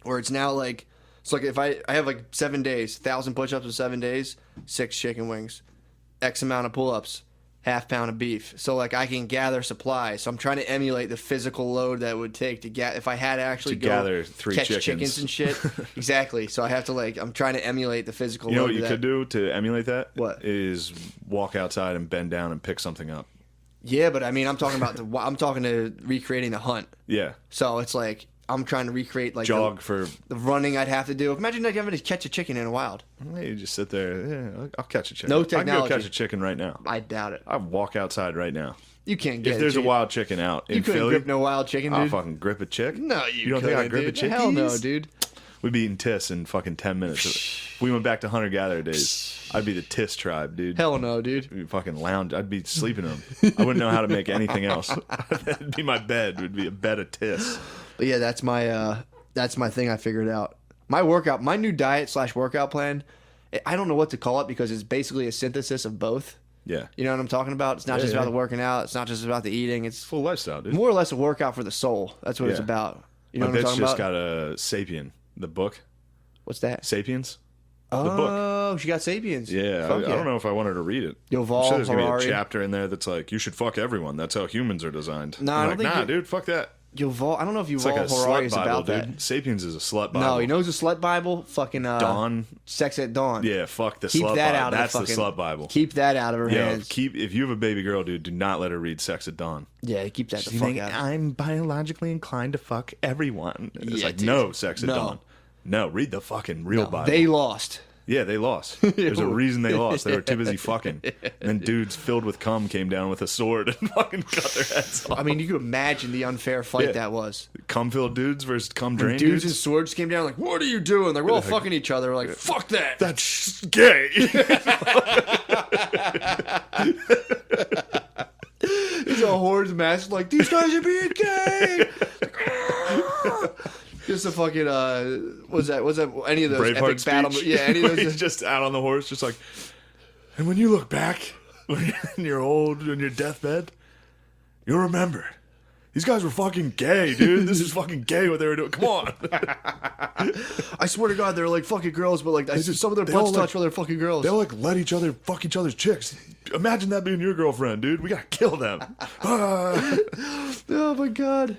where it's now like. It's like if I have like 7 days, 1,000 push-ups in 7 days, 6 chicken wings, X amount of pull-ups, half pound of beef. So like I can gather supplies. So I'm trying to emulate the physical load that it would take to get if I had to actually To go gather 3 catch chickens. chickens and shit. Exactly. So I have to like I'm trying to emulate the physical You know load. what you of could that. do to emulate that? What? Is walk outside and bend down and pick something up. Yeah, but I mean I'm talking about I'm talking to recreating the hunt. Yeah. So it's like I'm trying to recreate like Jog for... the running I'd have to do. Imagine like having to catch a chicken in the wild. Hey, you just sit there. Yeah, I'll catch a chicken. No I can technology. go catch a chicken right now. I doubt it. I'll walk outside right now. You can't get If there's a chicken. wild chicken out in You couldn't Philly, grip no wild chicken, dude. I'll fucking grip a chick. No, you don't think I couldn't, grip a dude. chick? Hell no, dude. We'd be eating tiss in fucking 10 minutes. If we went back to hunter-gatherer days, I'd be the tiss tribe, dude. Hell no, dude. We'd fucking lounge. I'd be sleeping in them. I wouldn't know how to make anything else. That'd be my bed. It would be a bed of tiss. But yeah, that's my thing I figured out. My new diet / workout plan, I don't know what to call it because it's basically a synthesis of both. Yeah. You know what I'm talking about? It's not just yeah. about the working out. It's not just about the eating. It's Full lifestyle, dude. more or less a workout for the soul. That's what it's Yeah. about. You know My what I'm bitch talking just about? got a Sapien, the book. What's that? Sapiens? Oh, book. she got Sapiens. Yeah, Fuck I don't know if I want her to read it. Yuval I'm sure there's gonna Harari. be a chapter in there that's like, you should fuck everyone. That's how humans are designed. No, I'm I don't like, think nah, you- dude, fuck that. Yuval, I don't know if It's like a Yuval Harari slut is Bible, about dude. that. Sapiens is a slut Bible. No, you know who's a slut Bible? Fucking Dawn. Sex at Dawn. Yeah, fuck the Keep slut that Bible. out of That's the fucking. the slut Bible. Keep that out of her Yeah, hands. if you have a baby girl, dude, do not let her read Sex at Dawn. Yeah, keep that the fuck out. I'm biologically inclined to fuck everyone. It's Yeah, like, dude. no, Sex at No. Dawn. No, read the fucking real No, Bible. they lost. Yeah, they lost. There's a reason they lost. They were too busy fucking. And then dudes filled with cum came down with a sword and fucking cut their heads off. I mean, you could imagine the unfair fight Yeah. that was. Cum-filled dudes versus cum-drained Dudes dudes. and swords came down like, what are you doing? Like, we're all fucking each other. We're like, fuck that. That's gay. These are hordes masked like, these guys are being gay. Just a fucking, was that any of those Braveheart epic battle? speech. Yeah, any of Where those. he's just out on the horse, just like. And when you look back, when you're old, on your deathbed, you'll remember. These guys were fucking gay, dude. This is fucking gay what they were doing. Come on. I swear to God, they're like fucking girls, but like some of their they butts all, touch like- while they're fucking girls. They'll like let each other fuck each other's chicks. Imagine that being your girlfriend, dude. We gotta kill them. Ah. Oh my God.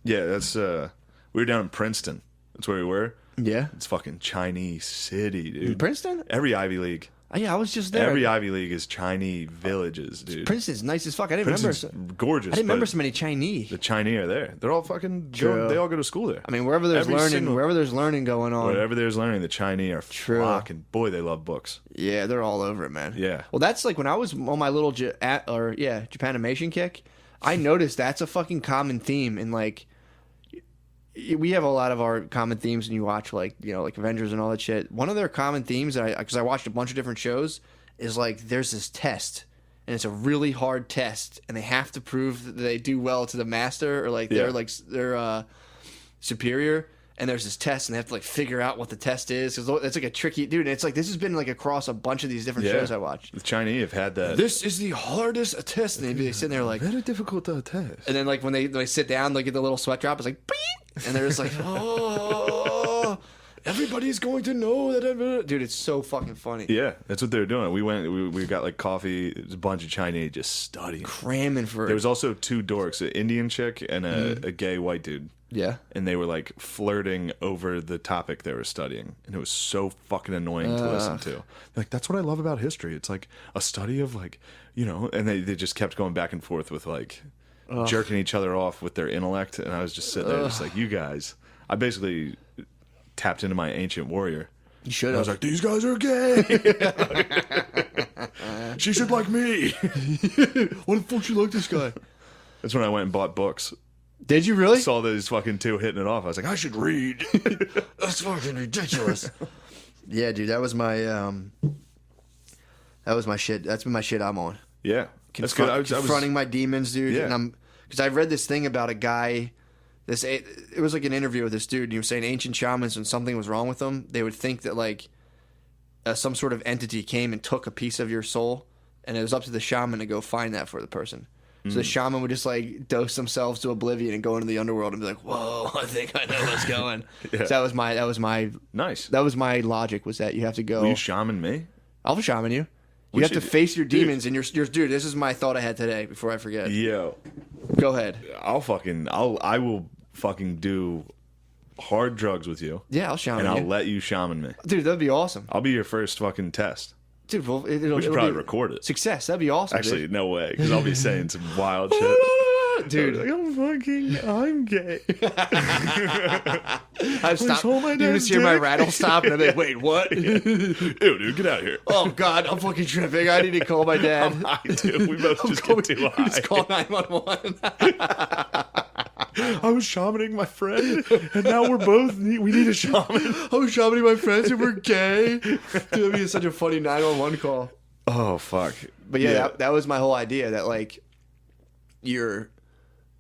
Yeah, that's we were down in Princeton. That's where we were. Yeah. It's fucking Chinese city, dude. Princeton? Every Ivy League. Yeah, I was just there. Every Ivy League is Chinese villages, dude. Princeton's nice as fuck. I didn't Princeton's remember. gorgeous. I didn't remember but so many Chinese. The Chinese are there. They're all fucking. True. They all go to school there. I mean, wherever there's learning going on. Wherever there's learning, the Chinese are True. flocking. Boy, they love books. Yeah, they're all over it, man. Yeah. Well, that's like when I was on my little Japanimation kick. I noticed that's a fucking common theme in like. We have a lot of our common themes when you watch like like Avengers and all that shit. One of their common themes that because I watched a bunch of different shows is like there's this test and it's a really hard test and they have to prove that they do well to the master or like they're superior. And there's this test, and they have to like figure out what the test is. Because it's like a tricky dude. And it's like this has been like across a bunch of these different shows I watched. The Chinese have had that. This is the hardest test, and they'd be sitting there like Very difficult test. And then like when they sit down, they get the little sweat drop. It's like, beep! And they're just like, oh, everybody's going to know that. Dude, it's so fucking funny. Yeah, that's what they were doing. We got like coffee. It was a bunch of Chinese just studying, cramming for. There was also two dorks, an Indian chick and a gay white dude. Yeah. And they were like flirting over the topic they were studying. And it was so fucking annoying to listen to. They're like, that's what I love about history. It's like a study of like, and they just kept going back and forth with like jerking each other off with their intellect. And I was just sitting there just like, you guys. I basically tapped into my ancient warrior. You should have. I was like, these guys are gay. She should like me. Why the fuck she like this guy? That's when I went and bought books. Did you really? Saw those fucking two hitting it off. I was like, I should read. That's fucking ridiculous. Yeah, dude, that was my shit. That's been my shit I'm on. Yeah, that's good. Confronting my demons, dude. Yeah. And because I read this thing about a guy. It was like an interview with this dude. And he was saying ancient shamans, when something was wrong with them, they would think that like some sort of entity came and took a piece of your soul, and it was up to the shaman to go find that for the person. So the shaman would just like dose themselves to oblivion and go into the underworld and be like, "Whoa, I think I know what's going." Yeah. So that was my nice. That was my logic. Was that you have to go? Will you shaman me? I'll shaman you. You have to face your demons and your dude. This is my thought I had today before I forget. Yo, go ahead. I will fucking do hard drugs with you. Yeah, I'll shaman you. And I'll let you shaman me. Dude, that'd be awesome. I'll be your first fucking test. Dude, well, we should probably record it. Success. That'd be awesome. Actually, dude. no way, because I'll be saying some wild shit. Dude, I'm gay. I've stopped. You just hear my rattle stop, and I'm like, wait, what? Ew, dude, get out of here. Oh God, I'm fucking tripping. I need to call my dad. I'm high, dude. We both just get too high. Just call 911. I was shamaning my friend, and now we need a shaman. I was shamaning my friends and we're gay. Dude, that'd be such a funny 911 call. Oh fuck! But yeah, that was my whole idea. That like, you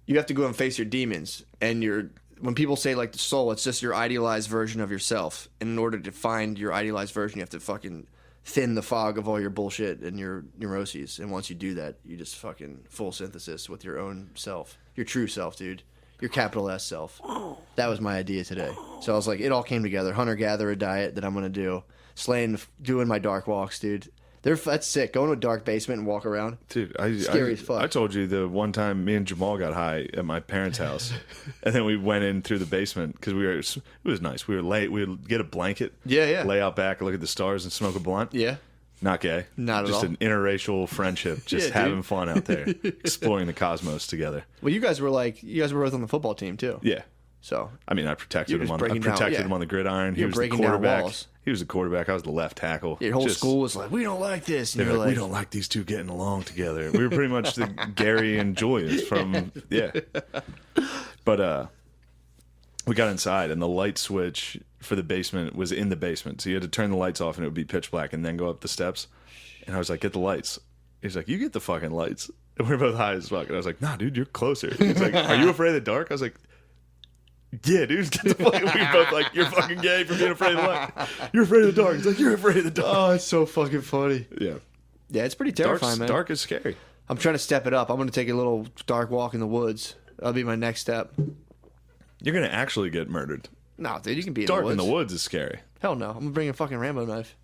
have to go and face your demons, and when people say like the soul, it's just your idealized version of yourself. And in order to find your idealized version, you have to fucking thin the fog of all your bullshit and your neuroses. And once you do that, you just fucking full synthesis with your own self, your true self, dude. Your capital S self. That was my idea today. So I was like, it all came together. Hunter-gatherer diet that I'm going to do. Doing my dark walks, dude. That's sick. Going to a dark basement and walk around. Dude, scary as fuck. I told you the one time me and Jamal got high at my parents' house. And then we went in through the basement because it was nice. We were late. We would get a blanket. Yeah. Lay out back, look at the stars, and smoke a blunt. Yeah. Not gay. Not at all. Just an interracial friendship. Just having fun out there. Exploring the cosmos together. Well, you guys were both on the football team, too. Yeah. So. I mean, I protected him on the gridiron. He was the quarterback. He was the quarterback. I was the left tackle. Your whole school was like, we don't like this. And like, we don't like these two getting along together. We were pretty much the Gary and Julius from, yeah. But we got inside, and the light switch for the basement was in the basement. So you had to turn the lights off, and it would be pitch black, and then go up the steps. And I was like, get the lights. He's like, you get the fucking lights. And we were both high as fuck. And I was like, nah, dude, you're closer. He's like, are you afraid of the dark? I was like, yeah, dude, get the fucking. We both like, you're fucking gay for being afraid of the light. You're afraid of the dark. He's like, you're afraid of the dark. Oh, it's so fucking funny. Yeah. Yeah, it's pretty terrifying, man. Dark is scary. I'm trying to step it up. I'm going to take a little dark walk in the woods. That'll be my next step. You're going to actually get murdered. No, dude, you can be dark in the woods is scary. Hell no. I'm going to bring a fucking Rambo knife.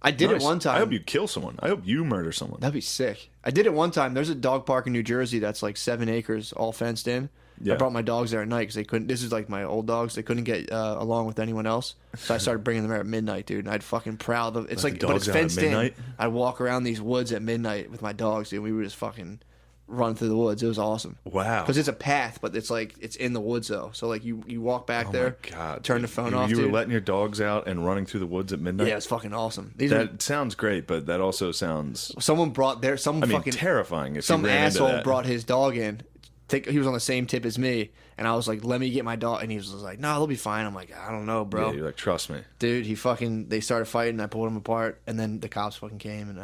I did it one time. I hope you kill someone. I hope you murder someone. That'd be sick. I did it one time. There's a dog park in New Jersey that's like 7 acres, all fenced in. Yeah. I brought my dogs there at night because they couldn't. This is like my old dogs. They couldn't get along with anyone else, so I started bringing them there at midnight, dude. And I'd fucking prowl. It's Let like, the but it's dogs out at fenced in. midnight? I'd walk around these woods at midnight with my dogs, dude. We would just fucking run through the woods. It was awesome. Wow. Because it's a path, but it's like it's in the woods though. So like you walk back Oh there, my God, turn the dude. phone off. You were dude. letting your dogs out and running through the woods at midnight? Yeah, it's fucking awesome. These That sounds great, but that also sounds, someone brought their some I mean, fucking terrifying if some you ran asshole into that. brought his dog in. He was on the same tip as me, and I was like, "Let me get my dog," and he was just like, "No, they'll be fine." I'm like, "I don't know, bro." Yeah, you're like, trust me. Dude, they started fighting. I pulled him apart, and then the cops fucking came, and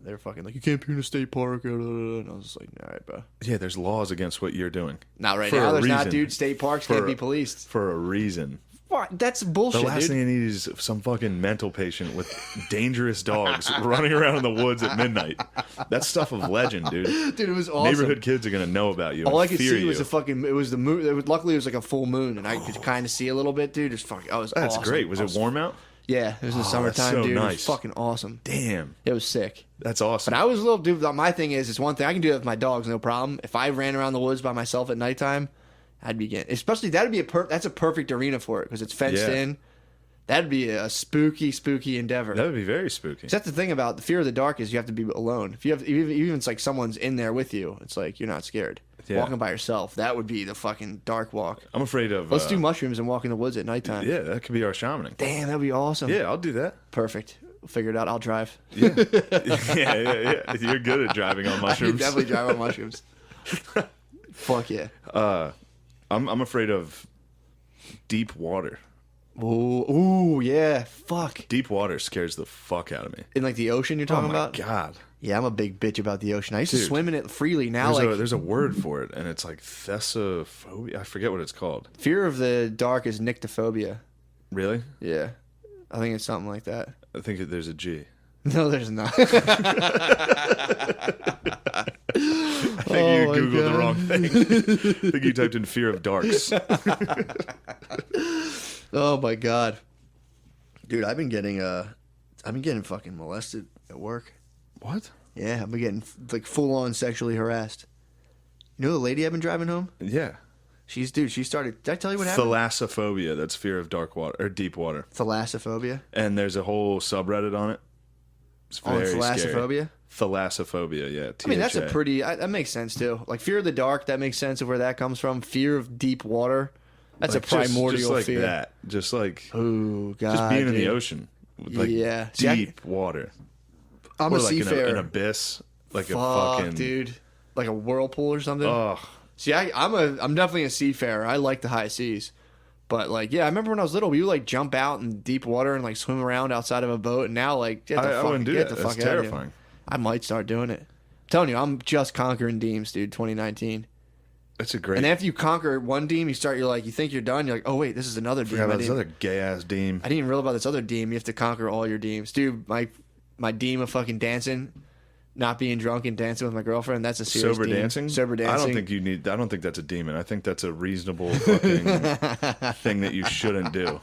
they were fucking like, "You can't be in a state park," and I was just like, "All right, bro." Yeah, there's laws against what you're doing. Not right For now. a There's not, reason. dude. State parks For can't a- be policed. For a reason. What? That's The bullshit, last dude. thing you need is some fucking mental patient with dangerous dogs running around in the woods at midnight. That's stuff of legend, dude. Dude, it was awesome. Neighborhood kids are gonna know about you. All and I could fear see was you. the fucking. It was the moon. Luckily, it was like a full moon, and I could kind of see a little bit, dude. It's fucking. I was. That's awesome. great. Was it warm out? Yeah, it was in the Oh, summertime, that's so dude. It nice. was fucking awesome. Damn, It was sick. that's awesome. But I was a little dude. My thing is, it's one thing I can do that with my dogs, no problem. If I ran around the woods by myself at nighttime, I'd be getting. Especially that'd be that's a perfect arena for it because it's fenced Yeah. in. That'd be a spooky, spooky endeavor. That would be very spooky. That's the thing about the fear of the dark is you have to be alone. If you have even if it's like someone's in there with you, it's like you're not scared. Yeah. Walking by yourself, that would be the fucking dark walk. I'm afraid of. Let's do mushrooms and walk in the woods at nighttime. Yeah, that could be our shamaning. Damn, that'd be awesome. Yeah, I'll do that. Perfect. We'll figure it out. I'll drive. yeah. You're good at driving on I can mushrooms. definitely drive on mushrooms. Fuck yeah. I'm afraid of deep water. Ooh, yeah. Fuck. Deep water scares the fuck out of me. In like the ocean, you're Oh talking my about? god. Yeah, I'm a big bitch about the ocean. I used to Dude. swim in it freely. Now, There's a word for it, and it's like thesophobia. I forget what it's called. fear of the dark is nyctophobia. Really? Yeah, I think it's something like that. I think there's a G. No, there's not. I think you my googled the God. wrong thing. I think you typed in fear of darks. Oh my god, dude, I've been getting fucking molested at work. What? Yeah, I've been getting like full on sexually harassed. You know the lady I've been driving home? Yeah. She started. Did I tell you what happened? Thalassophobia. That's fear of dark water or deep water. Thalassophobia. And there's a whole subreddit on it. It's On very thalassophobia? Scary. Thalassophobia, yeah. I mean, that's a THA. pretty. That makes sense too. Like fear of the dark, that makes sense of where that comes from. Fear of deep water, that's Like, a primordial just like fear. that. Just like Oh god, just being in the dude. ocean. Like Yeah. See, deep water. I'm Or a like seafarer. an abyss. Like Fuck, a fucking dude, like a whirlpool or something. Ugh. See, I'm definitely a seafarer. I like the high seas. But like, yeah, I remember when I was little, we would like jump out in deep water and like swim around outside of a boat. And now, like, get the I fuck, wouldn't do get that. the That's fuck out of here. terrifying. I might start doing it. I'm telling you, I'm just conquering deems, dude. 2019. That's a great And after you conquer one deem, you think you're done. You're like, oh wait, this is another deem. forgot I about this didn't, other gay ass deem. I didn't even realize about this other deem. You have to conquer all your deems, dude. My deem of fucking dancing, not being drunk and dancing with my girlfriend. That's a serious Sober deem. dancing? Sober dancing. I don't think that's a demon. I think that's a reasonable fucking thing that you shouldn't do.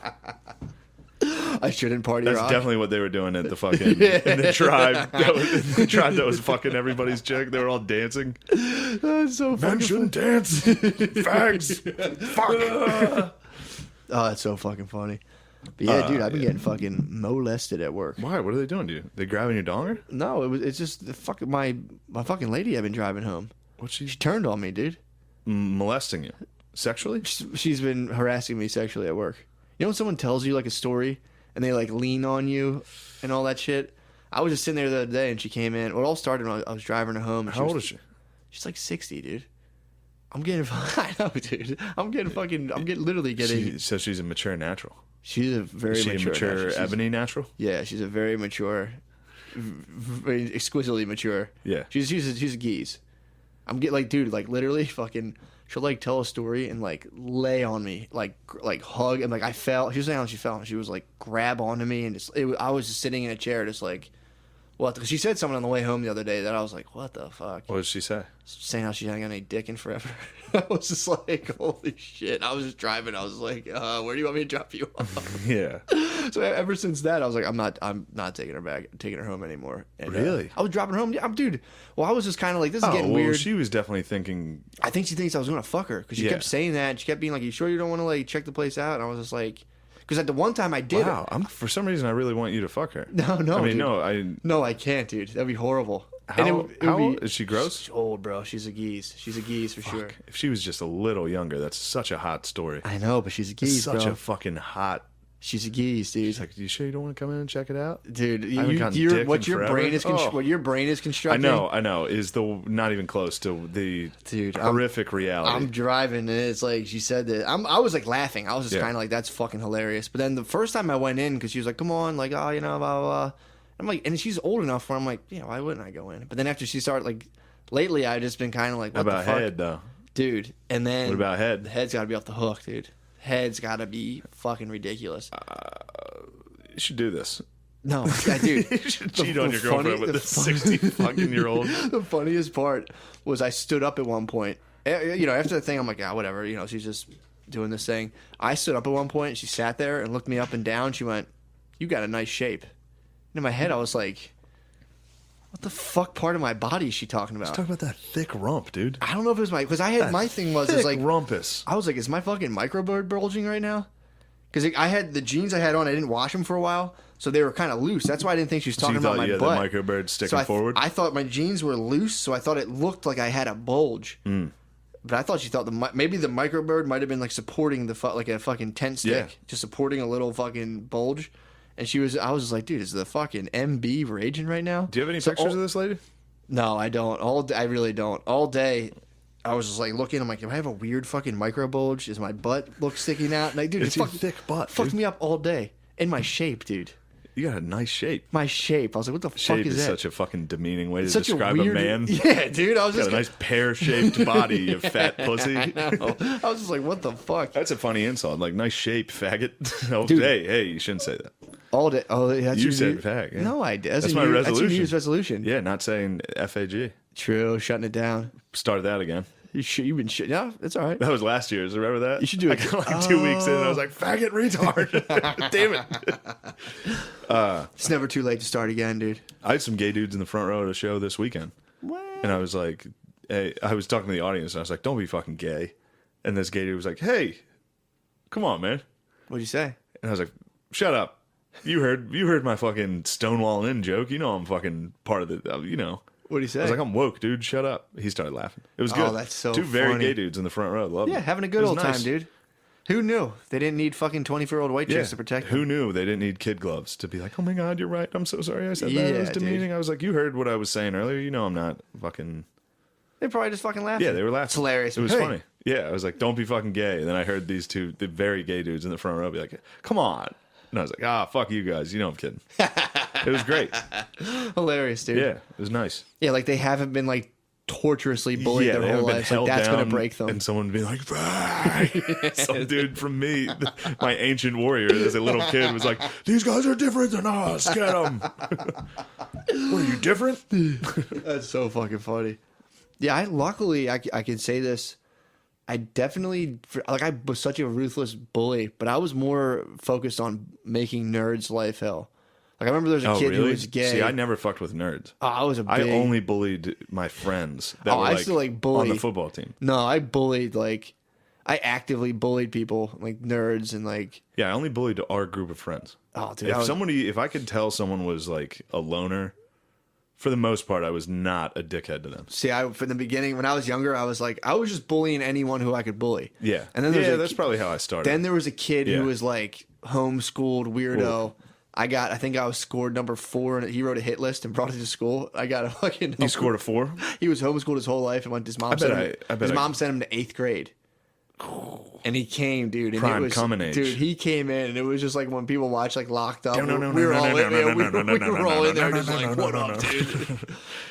I shouldn't party That's rock. definitely what they were doing at the fucking in the tribe. The tribe that was fucking everybody's chick. They were all dancing. That's so Men fucking. shouldn't dance. Fags. Fuck. Oh, that's so fucking funny. But yeah, dude, I've been getting fucking molested at work. Why? What are they doing to you? They grabbing your donger? No, it's just the fucking my fucking lady I've been driving home. What's she She turned on me, dude. molesting you sexually? She's been harassing me sexually at work. You know when someone tells you like a story and they like lean on you and all that shit? I was just sitting there the other day and she came in. Well, it all started when I was driving her home. And How old is she? She's like 60, dude. I'm getting, I know, dude. I'm literally getting. So she's a mature natural. She's a very Is she mature. a mature natural. She's- ebony natural? Yeah, she's a very mature, very exquisitely mature. Yeah. she's a geese. I'm like, dude, like literally, fucking. She'll like tell a story and like lay on me, like hug, and like I fell. She was saying how she fell. And she was like grab onto me and just. I was just sitting in a chair, just like What? Because she said something on the way home the other day that I was like, what the fuck? What did she say? Saying how she hadn't got any dick in forever. I was just like, holy shit. I was just driving. I was like, where do you want me to drop you off? Yeah. So ever since that, I was like, I'm not taking her back, taking her home anymore. And, Really? I was dropping her home. Yeah, dude. Well, I was just kind of like, this is getting well, weird. she was definitely thinking. I think she thinks I was going to fuck her because she Yeah. kept saying that. And she kept being like, you sure you don't want to like check the place out? And I was just like, because at the one time I did. Wow. For some reason, I really want you to fuck her. No, I mean, dude. no. No, I can't, dude. That'd be horrible. How, And it how would old be- is she? Gross. She's old, bro. She's a geese. She's a geese for sure. If she was just a little younger, that's such a hot story. I know, but she's a geese, Such bro. a fucking hot. She's a geese, dude. She's like, you sure you don't want to come in and check it out? Dude, I haven't gotten dick what in your forever. brain is Oh. what your brain is I constructing. know. Is the not even close to the Dude, horrific reality. I'm driving and it's like she said that. I was like laughing. I was just Yeah. kind of like, that's fucking hilarious. But then the first time I went in because she was like, come on, like, oh, you know, blah, blah, blah. I'm like, and she's old enough where I'm like, yeah, why wouldn't I go in? But then after she started, like, lately I've just been kind of like, How what about the fuck, head though? dude? And then What about head? The head's got to be off the hook, dude. Head's got to be fucking ridiculous. You should do this. No, yeah, dude. You should The- cheat on the your girlfriend funny- with the a 60 fucking year old. The funniest part was I stood up at one point. You know, after the thing, I'm like, whatever. You know, she's just doing this thing. I stood up at one point, and she sat there and looked me up and down. She went, "You got a nice shape." And in my head, I was like, "What the fuck part of my body is she talking about?" Talk about that thick rump, dude. I don't know if it was because I had my thing was thick like rumpus. I was like, is my fucking microbird bulging right now? Because I had the jeans I had on, I didn't wash them for a while, so they were kind of loose. That's why I didn't think she was So talking you about thought my you had butt. the microbird sticking So forward? I thought my jeans were loose, so I thought it looked like I had a bulge. Hmm. But I thought she thought maybe the microbird might have been like supporting like a fucking tent stick, Yeah. just supporting a little fucking bulge. And I was just like, dude, is the fucking MB raging right now? Do you have any pictures of this lady? No, I don't. I really don't. All day, I was just like looking. I'm like, do I have a weird fucking micro bulge? Is my butt look sticking out? And like, dude, It's it your fucking thick butt, fucked dude. me up all day. In my shape, dude. You got a nice shape. My shape. I was like, what the fuck Shape is is that? such a fucking demeaning way to Such describe a man. Yeah, dude. I was Got just a nice pear-shaped body, you fat pussy. I was just like, what the fuck? That's a funny insult. Like, nice shape, faggot. Oh, Dude. hey, you shouldn't say that. All day. Oh, that's You your said new- fag. Yeah. No, I did. That's my That's your resolution. New Year's resolution. Yeah, not saying FAG. True. Shutting it down. Start that again. You've been shit. Yeah, it's all right. That was last year's. Remember that? You should do it. I got like 2 weeks in, and I was like, faggot retard. Damn it. It's never too late to start again, dude. I had some gay dudes in the front row at a show this weekend. What? And I was like, hey, I was talking to the audience, and I was like, don't be fucking gay. And this gay dude was like, hey, come on, man. What'd you say? And I was like, shut up. You heard my fucking Stonewall Inn joke. You know I'm fucking part of the, you know. What'd he say? I was like, I'm woke, dude. Shut up. He started laughing. It was good. Oh, that's so Two very funny. gay dudes in the front row. Loved Yeah, it. having a It good was old nice. time, dude. Who knew? They didn't need fucking 24-year-old white chicks to protect them. Who knew they didn't need kid gloves to be like, oh my God, you're right. I'm so sorry I said that. It was Yeah, demeaning. dude. I was like, you heard what I was saying earlier. You know I'm not fucking... They probably just fucking laughed. Yeah, they were laughing. It's hilarious. It was Hey. funny. Yeah, I was like, don't be fucking gay. And then I heard these two, the very gay dudes in the front row be like, come on. And I was like, fuck you guys. You know I'm kidding. It was great. Hilarious, dude. Yeah, it was nice. Yeah, like they haven't been like torturously bullied Yeah, their they whole haven't been lives. Like held that's down gonna break them. and someone be like, "Fuck." Some dude from me, my ancient warrior, as a little kid, was like, "These guys are different than us. Get them." What are you different? That's so fucking funny. Yeah, luckily I can say this. I definitely I was such a ruthless bully, but I was more focused on making nerds' life hell. Like I remember there was a kid who was gay. See, I never fucked with nerds. Oh, I was a big. I only bullied my friends that Oh, were I like, used to, like, bully. on the football team. No, I bullied I actively bullied people like nerds and like. Yeah, I only bullied our group of friends. Oh, dude, If I could tell someone was like a loner, for the most part, I was not a dickhead to them. See, from the beginning when I was younger, I was just bullying anyone who I could bully. Yeah, and then that's probably how I started. Then there was a kid Yeah. who was like homeschooled weirdo. Ooh. I think I was scored number 4, and he wrote a hit list and brought it to school. I got a fucking. He scored a 4. He was homeschooled his whole life and went. His mom sent him to 8th grade. And he came, dude. And Prime it was, coming age. dude. He came in, and it was just like when people watch like Locked Up. No, We were all in there, just like, what up, dude?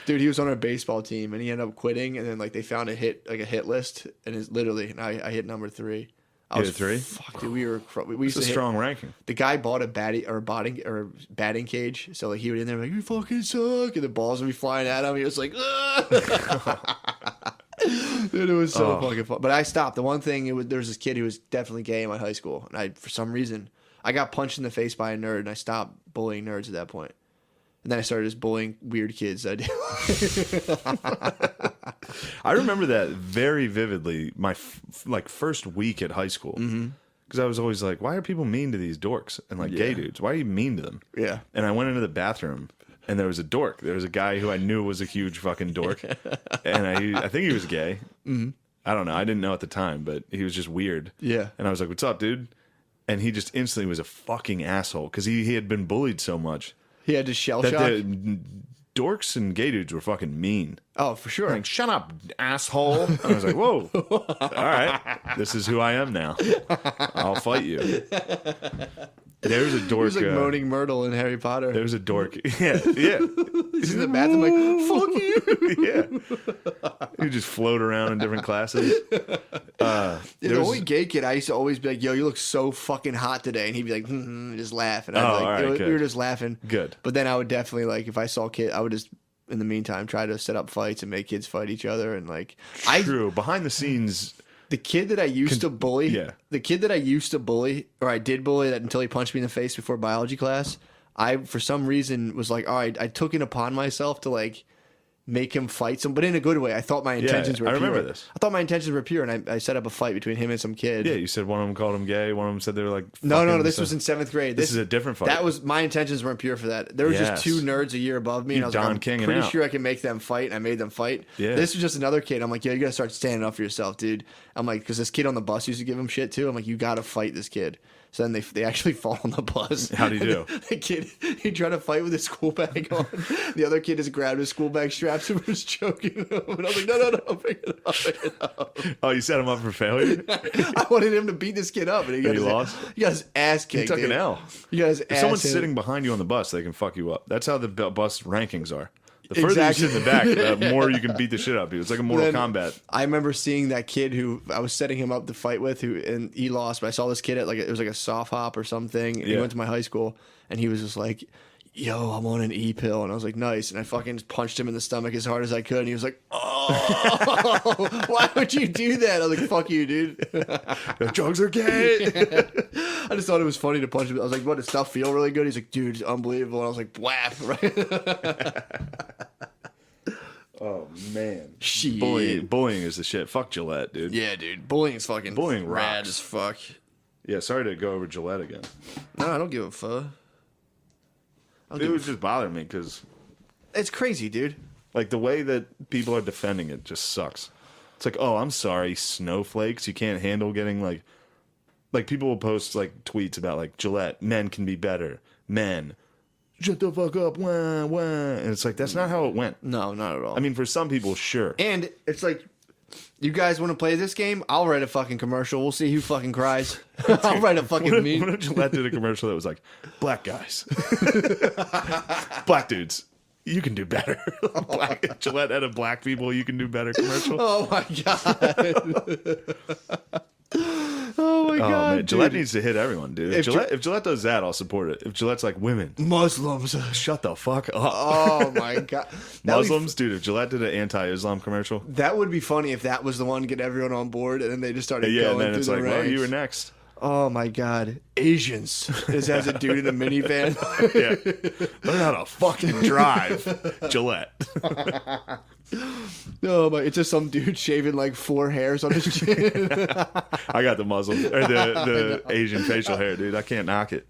Dude, he was on our baseball team, and he ended up quitting. And then like they found a hit list, and it's literally, and I hit number 3. I was 3? Fuck, dude, we used It's a to strong ranking. The guy bought a batting cage, so like he would in there like, you fucking suck, and the balls would be flying at him. He was like, dude, it was so fucking fun. But I stopped. The one thing there was this kid who was definitely gay in my high school, and for some reason I got punched in the face by a nerd, and I stopped bullying nerds at that point. And then I started just bullying weird kids. I remember that very vividly. My first week at high school, because I was always like, "Why are people mean to these dorks and like gay dudes? Why are you mean to them?" Yeah. And I went into the bathroom, and there was a dork. There was a guy who I knew was a huge fucking dork, and I think he was gay. Mm-hmm. I don't know. I didn't know at the time, but he was just weird. Yeah. And I was like, "What's up, dude?" And he just instantly was a fucking asshole because he had been bullied so much. He had to shell That shock. the dorks and gay dudes were fucking mean. Oh, for sure. Like, shut up, asshole. And I was like, whoa. All right. This is who I am now. I'll fight you. There was a dork. He was like Moaning Myrtle in Harry Potter. There was a dork. Yeah. He's in the bathroom like, fuck you. Yeah. You just float around in different classes. The only gay kid I used to always be like, yo, you look so fucking hot today. And he'd be like, and just laugh. And I'd be like, all right, we good. were just laughing. Good. But then I would definitely, like, if I saw kid, I would just, in the meantime, try to set up fights and make kids fight each other. And like, True. Behind the scenes. The kid that I used to bully, yeah. the kid that I used to bully, or I did bully that until he punched me in the face before biology class, I, for some reason, was like, all right, I took it upon myself to, like, make him fight some, but in a good way. I thought my intentions were pure. I remember this. I thought my intentions were pure, and I set up a fight between him and some kid. Yeah, you said one of them called him gay. One of them said they were like, No, this was in 7th grade. This is a different fight. That was, my intentions weren't pure for that. There was just two nerds a year above me, and I was like, I'm Kinging pretty out. sure I can make them fight, and I made them fight. Yeah. This was just another kid. I'm like, yo, you gotta start standing up for yourself, dude. I'm like, because this kid on the bus used to give him shit too. I'm like, you gotta fight this kid. So then they actually fall on the bus. How'd he do? The kid, he tried to fight with his school bag on. The other kid just grabbed his school bag straps and was choking him. And I was like, no, pick it up. Oh, you set him up for failure? I wanted him to beat this kid up, and he lost? He got his ass kicked. He took dude. an L. He got his If ass someone's hit. sitting behind you on the bus, they can fuck you up. That's how the bus rankings are. The further Exactly. you sit in the back, the more you can beat the shit out of you. It's like a Mortal Kombat. I remember seeing that kid who I was setting him up to fight with, and he lost. But I saw this kid at it was like a soft hop or something. And he went to my high school, and he was just like, "Yo, I'm on an E pill," and I was like, "Nice." And I fucking just punched him in the stomach as hard as I could, and he was like, "Oh, why would you do that?" I was like, "Fuck you, dude." The drugs are gay. I just thought it was funny to punch him. I was like, "What, does stuff feel really good?" He's like, "Dude, it's unbelievable." And I was like, "Blap!" Right? Oh man, Shit. bullying is the shit. Fuck Gillette, dude. Yeah, dude. Bullying is fucking Bullying rad rocks. as fuck. Yeah, sorry to go over Gillette again. No, I don't give a fuck. It was just bothering me because, It's crazy, dude. like, the way that people are defending it just sucks. It's like, oh, I'm sorry, snowflakes. You can't handle getting like people will post like tweets about like Gillette. Men can be better. Men, shut the fuck up. Wah, wah. And it's like that's not how it went. No, not at all. I mean, for some people, sure. and it's like, you guys want to play this game? I'll write a fucking commercial. We'll see who fucking cries. I'll write a fucking What meme. if Gillette did a commercial that was like, black guys, black dudes, you can do better. Gillette had a black people, you can do better commercial. Oh my god. Oh my Oh, god. man. Gillette dude. needs to hit everyone, dude. If Gillette does that, I'll support it. If Gillette's like women, Muslims. shut the fuck up. Oh my god. That would be- Muslims, dude. If Gillette did an anti-Islam commercial, That would be funny if that was the one to get everyone on board, and then they just started yeah, going and then through it's the like, well, ranks. you were next. Oh my god, Asians! This has a dude in a minivan. Yeah, learn how to fucking drive, Gillette. No, but it's just some dude shaving like 4 hairs on his chin. I got the Muslim or the Asian facial hair, dude. I can't knock it.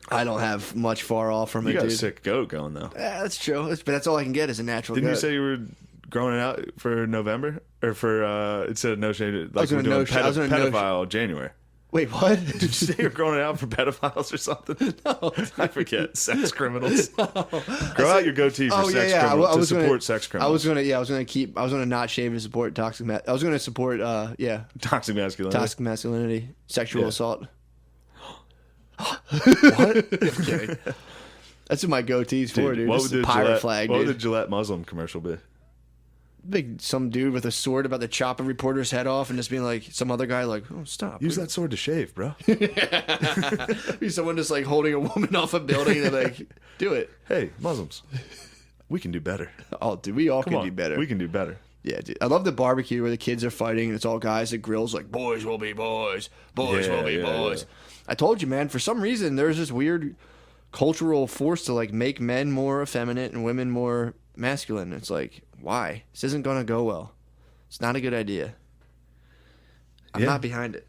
I don't have much far off from You it, got a dude. sick goat going though. Yeah, that's true. But that's all I can get is a natural. Didn't you goat. say you were growing it out for November or for instead of no shade? Like gonna we're doing I was gonna no- pedophile January. Wait, what? Did you say you're growing it out for pedophiles or something? No, I forget. Sex criminals. Grow out your goatee for sex criminals to support sex criminals. I was gonna not shave to support toxic. I was gonna support, Toxic masculinity. toxic masculinity, sexual Yeah. assault. What? I'm kidding. That's what my goatee's for, dude. What Just would a the pirate Gillette, flag, what dude. would the Gillette Muslim commercial be? Like some dude with a sword about to chop a reporter's head off, and just being like, some other guy like, oh, stop. Use that sword to shave, bro. Be someone just like holding a woman off a building and like, do it. Hey, Muslims, we can do better. Oh, dude, we all Come can on, do better. We can do better. Yeah, dude. I love the barbecue where the kids are fighting and it's all guys at grills like, boys will be boys. Boys will be boys. I told you, man, for some reason, there's this weird cultural force to like make men more effeminate and women more masculine. It's like, why? This isn't going to go well. It's not a good idea. I'm not behind it.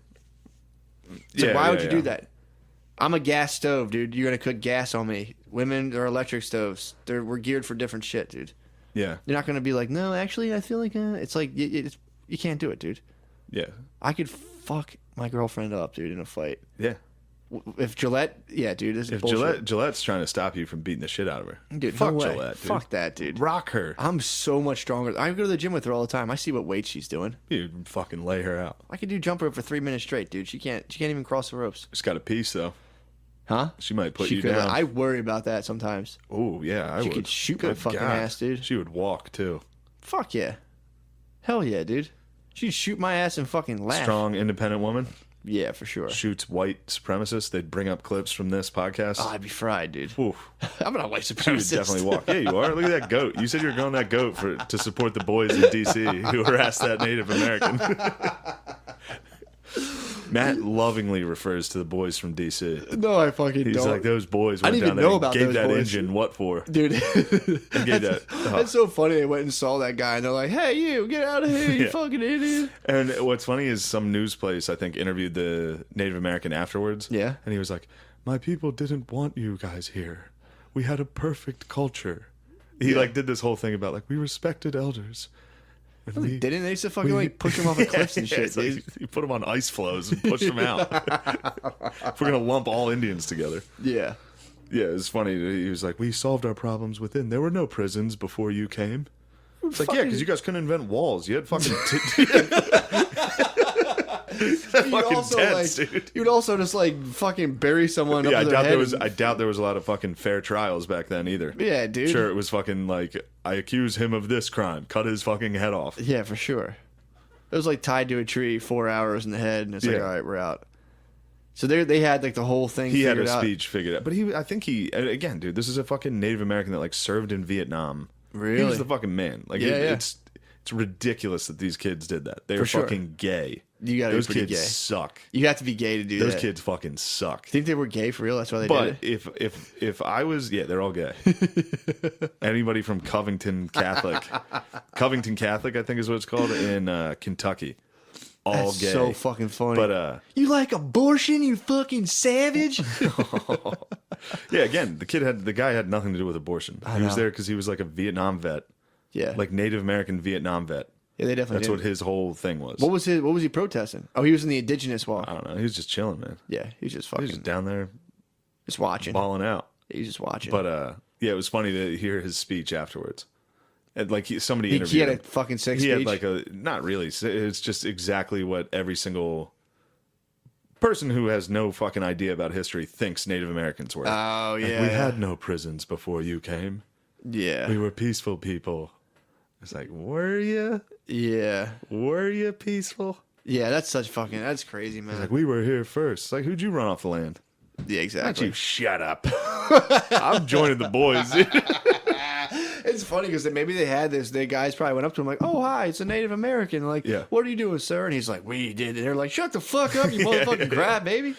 It's like, why would you do that? I'm a gas stove, dude. You're going to cook gas on me. Women are electric stoves. We're geared for different shit, dude. Yeah. You're not going to be like, no, actually, I feel like it's like you can't do it, dude. Yeah. I could fuck my girlfriend up, dude, in a fight. Yeah. If Gillette, yeah, dude, this is If bullshit. Gillette's trying to stop you from beating the shit out of her. Dude, fuck no way. Gillette, dude. Fuck that, dude. Rock her. I'm so much stronger. I go to the gym with her all the time. I see what weight she's doing. You fucking lay her out. I could do jump rope for 3 minutes straight, dude. She can't even cross the ropes. She's got a piece though. Huh? She might put She you could. down. I worry about that sometimes. Oh yeah, I She would. could shoot my Good fucking God. ass, dude. She would walk too. Fuck yeah. Hell yeah, dude. She'd shoot my ass and fucking laugh. Strong, independent woman. Yeah, for sure. Shoots white supremacists. They'd bring up clips from this podcast. Oh, I'd be fried, dude. Oof. I'm not a white She would supremacist. definitely walk. Yeah, you are. Look at that goat. You said you were going that goat to support the boys in D.C. who harassed that Native American. Matt lovingly refers to the boys from D.C. No, I fucking He's don't. like, those boys I went didn't down even there know and about gave those that boys. engine what for? Dude, And gave that. that's so funny. They went and saw that guy, and they're like, "Hey, you, get out of here, you Yeah. fucking idiot!" And what's funny is some news place, I think, interviewed the Native American afterwards. Yeah. And he was like, my people didn't want you guys here. We had a perfect culture. He like did this whole thing about like, we respected elders. And They didn't. They used to fucking like push him off of cliffs and shit, it's like, dude. you put them on ice floes and push them out. If we're going to lump all Indians together. Yeah. Yeah, it's funny. He was like, we solved our problems within. There were no prisons before you came. It's like, yeah, because you guys couldn't invent walls. You had fucking... fucking also, tents, like, dude. You'd also just like fucking bury someone Yeah, up I their doubt head. there was. I doubt there was a lot of fucking fair trials back then either. Yeah, dude. Sure, it was fucking like, I accuse him of this crime. Cut his fucking head off. Yeah, for sure. It was like tied to a tree, 4 hours in the head, and it's like, Yeah. all right, we're out. So they had like the whole thing. He had figured a out. speech figured out, but I think he again, dude. This is a fucking Native American that like served in Vietnam. He Really? was the fucking man. Like, Yeah, yeah. it's ridiculous that these kids did that. They For are sure. fucking gay. You gotta be Those pretty kids gay. suck. You have to be gay to do Those that. kids fucking suck. Think they were gay for real? That's why they But did it. if I was, yeah, they're all gay. Anybody from Covington Catholic, I think is what it's called in Kentucky, all That's gay. so fucking funny. But you like abortion, you fucking savage? yeah, again, the guy had nothing to do with abortion. He was know. there because he was like a Vietnam vet, Yeah, like Native American Vietnam vet. yeah, they definitely. That's did. what his whole thing was. What was he protesting? Oh, he was in the indigenous walk. I don't know. He was just chilling, man. Yeah, he was just He fucking was just down there just watching. balling out. He was just watching. But yeah, it was funny to hear his speech afterwards. And like somebody he interviewed had a him. fucking sick He speech. had like a not really. It's just exactly what every single person who has no fucking idea about history thinks Native Americans were. Oh Like, yeah, we had no prisons before you came. yeah, We were peaceful people. It's like, were you? yeah, Were you peaceful? yeah. That's crazy, man. Like, we were here first. It's like, who'd you run off the land? Yeah, Not exactly. you. Shut up. I'm joining the boys. It's funny because maybe they had this. The guys probably went up to him like, "Oh, hi, it's a Native American." Like, Yeah. what are you doing, sir? And he's like, "We did." And they're like, "Shut the fuck up, you motherfucking crap, baby."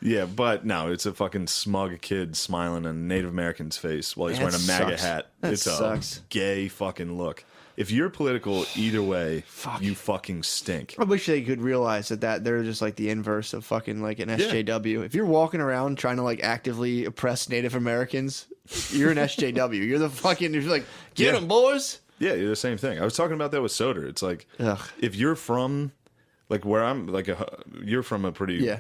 Yeah, but no, it's a fucking smug kid smiling in a Native American's face while he's Man, wearing a that MAGA sucks. hat. That It's sucks. a gay fucking look. If you're political either way, you fucking stink. I wish they could realize that they're just like the inverse of fucking like an SJW. If you're walking around trying to like actively oppress Native Americans, you're an SJW. You're the fucking. You're like, get Yeah. them, boys. Yeah, you're the same thing. I was talking about that with Soder. It's like Ugh. if you're from like where I'm like you're from a pretty Yeah.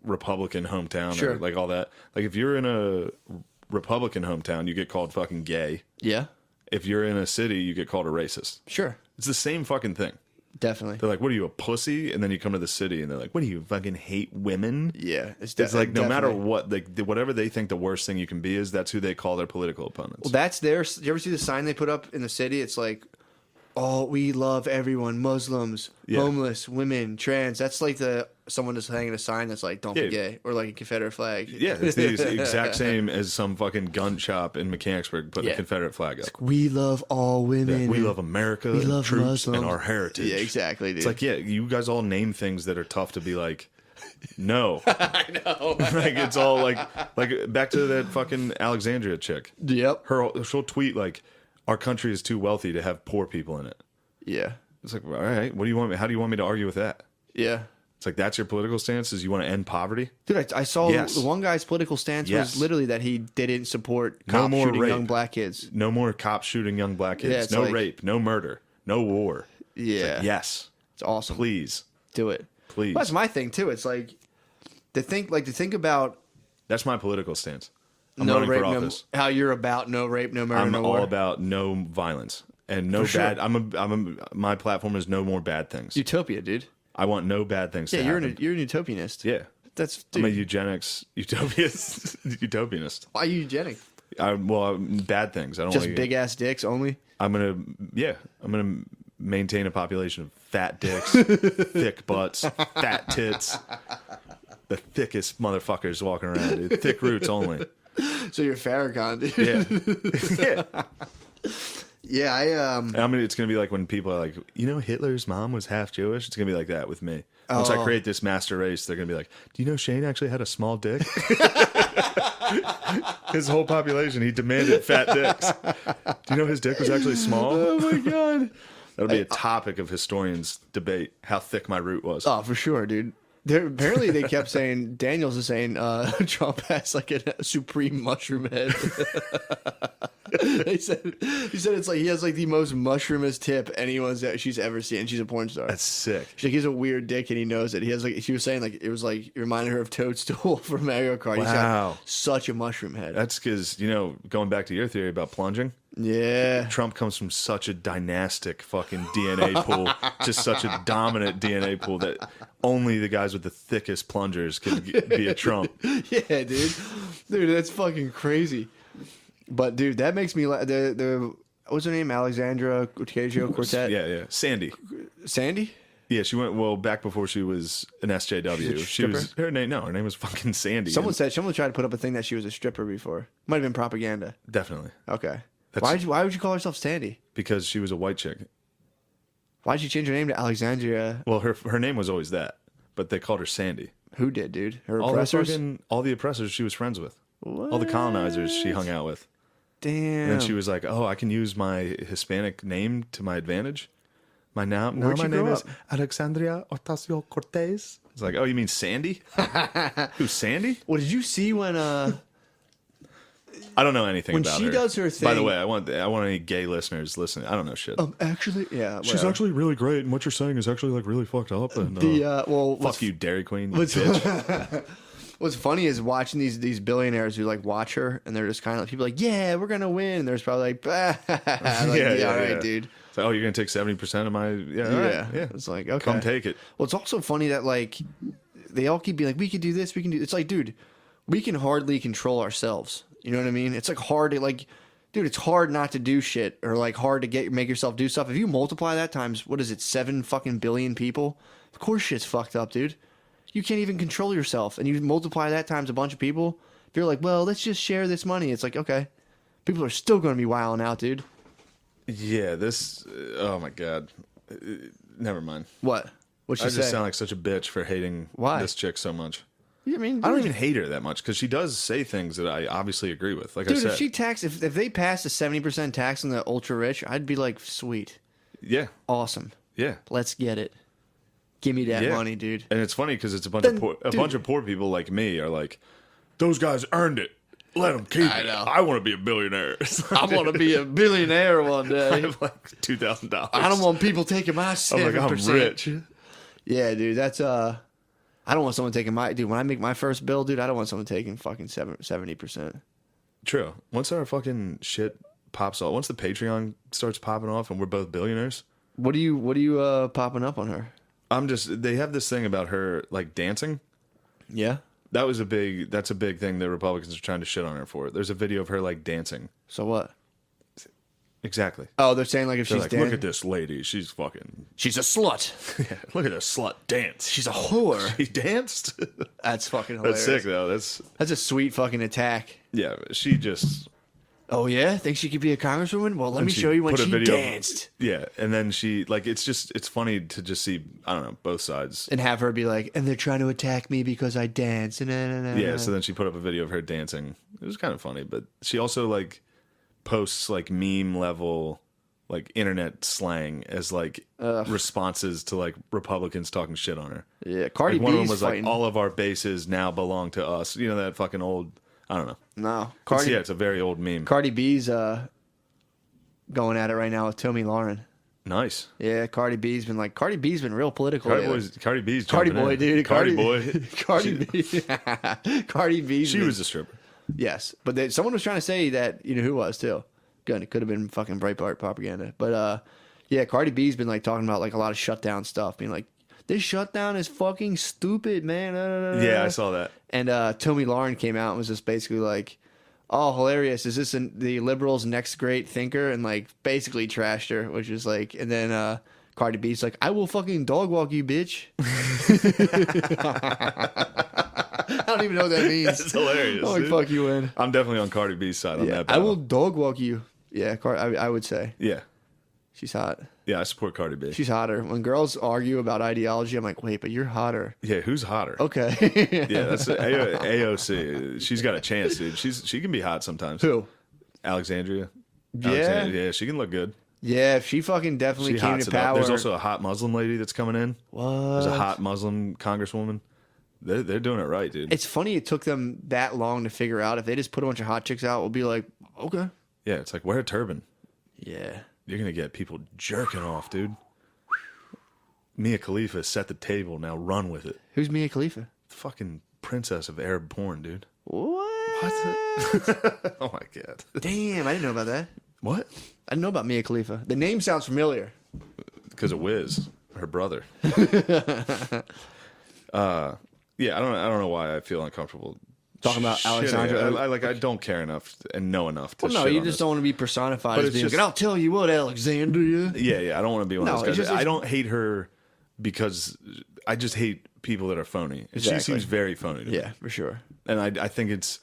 Republican hometown Sure. or like all that. Like if you're in a Republican hometown, you get called fucking gay. Yeah, If you're in a city, you get called a racist. sure, It's the same fucking thing. definitely. They're like, "What are you, a pussy?" And then you come to the city, and they're like, "What do you fucking hate women?" Yeah, It's like no matter definitely. what, like whatever they think the worst thing you can be is, that's who they call their political opponents. Well, that's their. You ever see the sign they put up in the city? It's like, we love everyone, Muslims, Yeah. homeless, women, trans. That's like someone just hanging a sign that's like, don't be Yeah. gay, or like a Confederate flag. Yeah, it's the exact same as some fucking gun shop in Mechanicsburg putting Yeah. a Confederate flag up. We love all women. Yeah, we love America, We and love troops, and Muslims. our heritage. Yeah, exactly, dude. It's like, yeah, you guys all name things that are tough to be like, no. I know. Like, it's all like back to that fucking Alexandria chick. Yep. She'll tweet like, our country is too wealthy to have poor people in it. Yeah. It's like, all right, what do you want me? How do you want me to argue with that? Yeah. It's like, that's your political stance? Is you want to end poverty? Dude, I saw Yes. the one guy's political stance Yes. was literally that he didn't support No cops more shooting rape. young black kids. No more cops shooting young black kids. Yeah, it's no like- rape. No murder. No war. It's Yeah. like, yes. It's awesome. Please. Do it. Please. Well, that's my thing too. It's like to think about That's my political stance. I'm no running rape, for no, office. how you're about no rape, no murder, I'm no all war. about no violence and no For sure. bad. My platform is no more bad things. Utopia, dude. I want no bad things Yeah, to you're happen. you're an utopianist. Yeah. That's I'm a dude. eugenics utopianist. Why are you eugenic? Bad things. I don't Just like big ass dicks only. I'm gonna maintain a population of fat dicks, thick butts, fat tits, the thickest motherfuckers walking around, dude. Thick roots only. So you're Farrakhan, dude. Yeah, yeah. Yeah, I mean, it's gonna be like when people are like, Hitler's mom was half Jewish. It's gonna be like that with me. Once I create this master race, they're gonna be like, do you know Shane actually had a small dick? His whole population, he demanded fat dicks. Do you know his dick was actually small? Oh my god. That'll be a topic of historians' debate, how thick my root was. Oh, for sure, dude. Apparently, they kept saying Daniels is saying Trump has like a supreme mushroom head. he said it's like he has like the most mushroomest tip she's ever seen. And she's a porn star. That's sick. She's like, he has a weird dick and he knows it. He has like she was saying like it was like it reminded her of Toadstool from Mario Kart. He's Wow. got such a mushroom head. That's because, going back to your theory about plunging, Yeah. Trump comes from such a dynastic fucking DNA pool, just such a dominant DNA pool that only the guys with the thickest plungers could be a Trump. Yeah, dude. Dude, that's fucking crazy. But dude, that makes me the what's her name? Alexandra Ocasio-Cortez. Yeah. Sandy. Sandy? Yeah, she went back before she was an SJW. She was her name was fucking Sandy. Someone tried to put up a thing that she was a stripper before. Might have been propaganda. Definitely. Okay. That's- Why would you call herself Sandy? Because she was a white chick. Why'd you change her name to Alexandria? Well, her name was always that, but they called her Sandy. Who did, dude? Her All oppressors? all the oppressors she was friends with. All the colonizers she hung out with. Damn. And then she was like, "Oh, I can use my Hispanic name to my advantage. Now Where'd my you name grow is up? Alexandria Ocasio-Cortez." It's like, "Oh, you mean Sandy? Who's Sandy? Well, did you see when I don't know anything When about she her. does her By the thing- way, I want any gay listeners listening. I don't know shit. actually yeah, She's whatever. actually really great, and what you're saying is actually like really fucked up. And the fuck you, Dairy Queen, you what's- bitch. What's funny is watching these billionaires who like watch her and they're just kind of like people like, yeah, we're gonna win. And there's probably like, bah. Like, yeah, all right, dude. It's like, oh, you're gonna take 70% of my all right, yeah. It's like, okay, Come take it. Well, it's also funny that like they all keep being like, we can do this, we can do. It's like, dude, we can hardly control ourselves. You know what I mean? It's like hard to like, dude, it's hard not to do shit or like hard to make yourself do stuff. If you multiply that times what is it, 7 fucking billion people? Of course, shit's fucked up, dude. You can't even control yourself, and you multiply that times a bunch of people. If you're like, well, let's just share this money. It's like, okay, people are still going to be wilding out, dude. Yeah, this. Oh my god. Never mind. What? What'd she I say? just sound like such a bitch for hating Why? this chick so much. I mean, I don't even hate her that much because she does say things that I obviously agree with. Like dude, I said, if they passed a 70% tax on the ultra rich, I'd be like, sweet, yeah, awesome, yeah, let's get it. Give me that yeah. money, dude. And it's funny because it's a bunch Then, of dude. bunch of poor people like me are like, those guys earned it. Let them keep I it. know. I want to be a billionaire. I want to be a billionaire one I day. have like $2,000. I don't want people taking my 7%. I'm like, I'm rich. Yeah, dude, that's I don't want someone taking my dude. When I make my first bill, dude, I don't want someone taking fucking 70%. True. Once our fucking shit pops off, once the Patreon starts popping off, and we're both billionaires. What are you popping up on her? They have this thing about her like dancing. Yeah. That's a big thing that Republicans are trying to shit on her for. There's a video of her like dancing. So what? Exactly. Oh, they're saying like if They're she's like, dead. look at this lady. She's fucking. She's a slut. Yeah, look at this slut dance. She's a whore. She danced. That's fucking hilarious. That's sick though. That's a sweet fucking attack. Yeah. She just. Oh yeah, think she could be a congresswoman? Well, let me she show you when put a she video of- danced. Yeah, and then she like it's funny to just see I don't know both sides. And have her be like, and they're trying to attack me because I dance. Yeah, so then she put up a video of her dancing. It was kind of funny, but she also like posts like meme level like internet slang as like responses to like Republicans talking shit on her. Yeah, Cardi Like, one of them B's was fighting. like all of our bases now belong to us. You know that fucking old I don't know. No, Yeah, it's a very old meme. Cardi B's going at it right now with Tommy Lauren. Nice. Yeah, Cardi B's been real political. lately. Cardi B's Cardi jumping boy, in. dude. Cardi boy. Cardi B. Cardi B. She was a stripper. Yes, but someone was trying to say that who was too. Good, it could have been fucking Breitbart propaganda. But yeah, Cardi B's been like talking about like a lot of shutdown stuff, being like, this shutdown is fucking stupid, man. Yeah, I saw that. And Tommy Lauren came out and was just basically like, oh, hilarious. Is this the liberals' next great thinker? And like basically trashed her, which is like, and then Cardi B's like, I will fucking dog walk you, bitch. I don't even know what that means. That's hilarious. I'm like, dude. fuck you in. I'm definitely on Cardi B's side on Yeah, that. I battle. will dog walk you. Yeah, I would say. Yeah. She's hot. Yeah, I support Cardi B. She's hotter. When girls argue about ideology, I'm like, wait, but you're hotter. Yeah, who's hotter? Okay. Yeah, that's AOC. She's got a chance, dude. She can be hot sometimes. Who? Alexandria. Yeah. Yeah, she can look good. Yeah, if she fucking definitely She came hots to it up. power. There's also a hot Muslim lady that's coming in. What? There's a hot Muslim congresswoman. They're doing it right, dude. It's funny it took them that long to figure out. If they just put a bunch of hot chicks out, we'll be like, okay. Yeah, it's like wear a turban. Yeah. You're gonna get people jerking off, dude. Mia Khalifa set the table. Now run with it. Who's Mia Khalifa? Fucking princess of Arab porn, dude. What? Oh my god. Damn, I didn't know about that. What? I didn't know about Mia Khalifa. The name sounds familiar. Because of Wiz, her brother. Yeah, I don't know why I feel uncomfortable Talking about shitting. Alexandra. I don't care enough and know enough to. Well, no, shit you on just this. don't want to be personified But as it's being just- like, I'll tell you what, Alexandria. Yeah, I don't want to be one No, of those it's guys. just- I don't hate her because I just hate people that are phony. And Exactly. She seems very phony to me. Yeah, for sure. And I think it's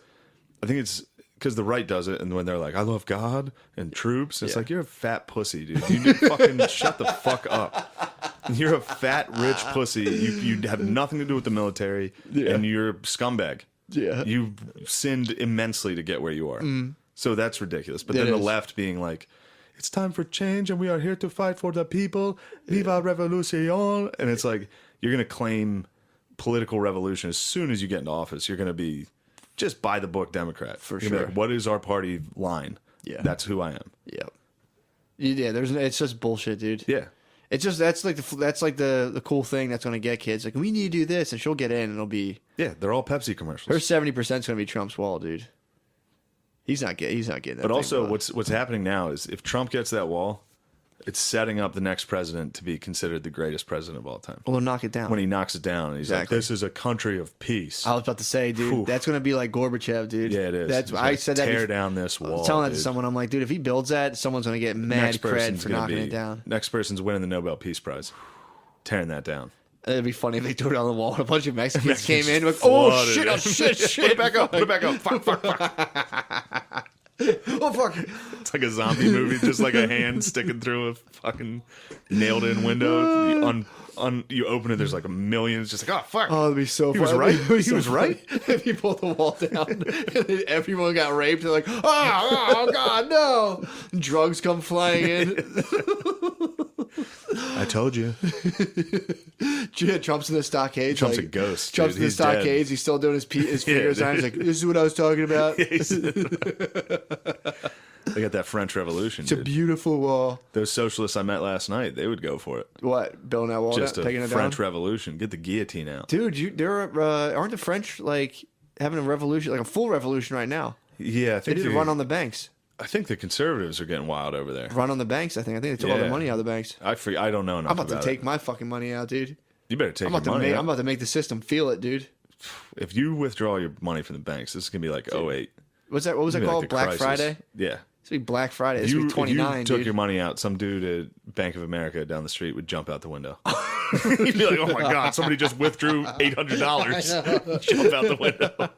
because the right does it, and when they're like, I love God and troops, it's Yeah. like, you're a fat pussy, dude. You need to fucking shut the fuck up. You're a fat, rich pussy. You have nothing to do with the military, and you're a scumbag. Yeah. You sinned immensely to get where you are. So that's ridiculous. But It then the is. left being like, it's time for change, and we are here to fight for the people. Viva revolution. And it's like, you're going to claim political revolution as soon as you get into office. You're going to be just by the book Democrat. For You're gonna be sure. like, what is our party line? Yeah. That's who I am. Yep. Yeah, it's just bullshit, dude. Yeah. It's just that's like the cool thing that's gonna get kids. Like, we need to do this, and she'll get in, and it'll be Yeah, they're all Pepsi commercials. her 70% is gonna be Trump's wall, dude. He's not getting that. But thing also, done. what's happening now is if Trump gets that wall, it's setting up the next president to be considered the greatest president of all time. Well, they'll knock it down. When he knocks it down, and he's Exactly. like, "This is a country of peace." I was about to say, dude, Whew. that's gonna be like Gorbachev, dude. Yeah, it is. That's He's I gonna said that. Tear before. down this I wall. was telling that to dude. someone. I'm like, dude, if he builds that, someone's gonna get mad Next cred person's for gonna knocking be it down. Next person's winning the Nobel Peace Prize, tearing that down. It'd be funny if they threw it on the wall and a bunch of Mexicans Mexicans came in like, oh flooded shit, it. oh shit, Put it back up. Put it back up. Fuck, fuck, fuck. oh fuck. It's like a zombie movie, just like a hand sticking through a fucking nailed-in window. You open it, there's like a million. It's just like, oh fuck. Oh, it'd be so He funny. was right. It'd be He was right. If he pulled the wall down and then everyone got raped, they're like, oh God, no. Drugs come flying in. I told you. Yeah, Trump's in the stockades. Trump's like, a ghost, Trump's dude. in the He's dead. stockades. He's still doing his finger signs. Like, this is what I was talking about. They got that French Revolution. It's a Dude. beautiful wall. Those socialists I met last night, they would go for it. What? Building that wall Just down? Taking a it French down? Revolution. Get the guillotine out. Dude, aren't the French like having a revolution, like a full revolution right now? Yeah, I They think did run on the banks. I think the conservatives are getting wild over there. Run on the banks, I think. I think they took all the Yeah. money out of the banks. I don't know enough I'm about to about take it. my fucking money out, dude. You better take I'm your about, to money. make, out. I'm about to make the system feel it, dude. If you withdraw your money from the banks, this is gonna be like 08. What was that It's gonna be called? like the Black crisis. Friday? Yeah, It's gonna be Black Friday. It's If gonna you, be 29. if you took dude. your money out, some dude at Bank of America down the street would jump out the window. He'd be like, "Oh my god, somebody just withdrew $800." Jump out the window.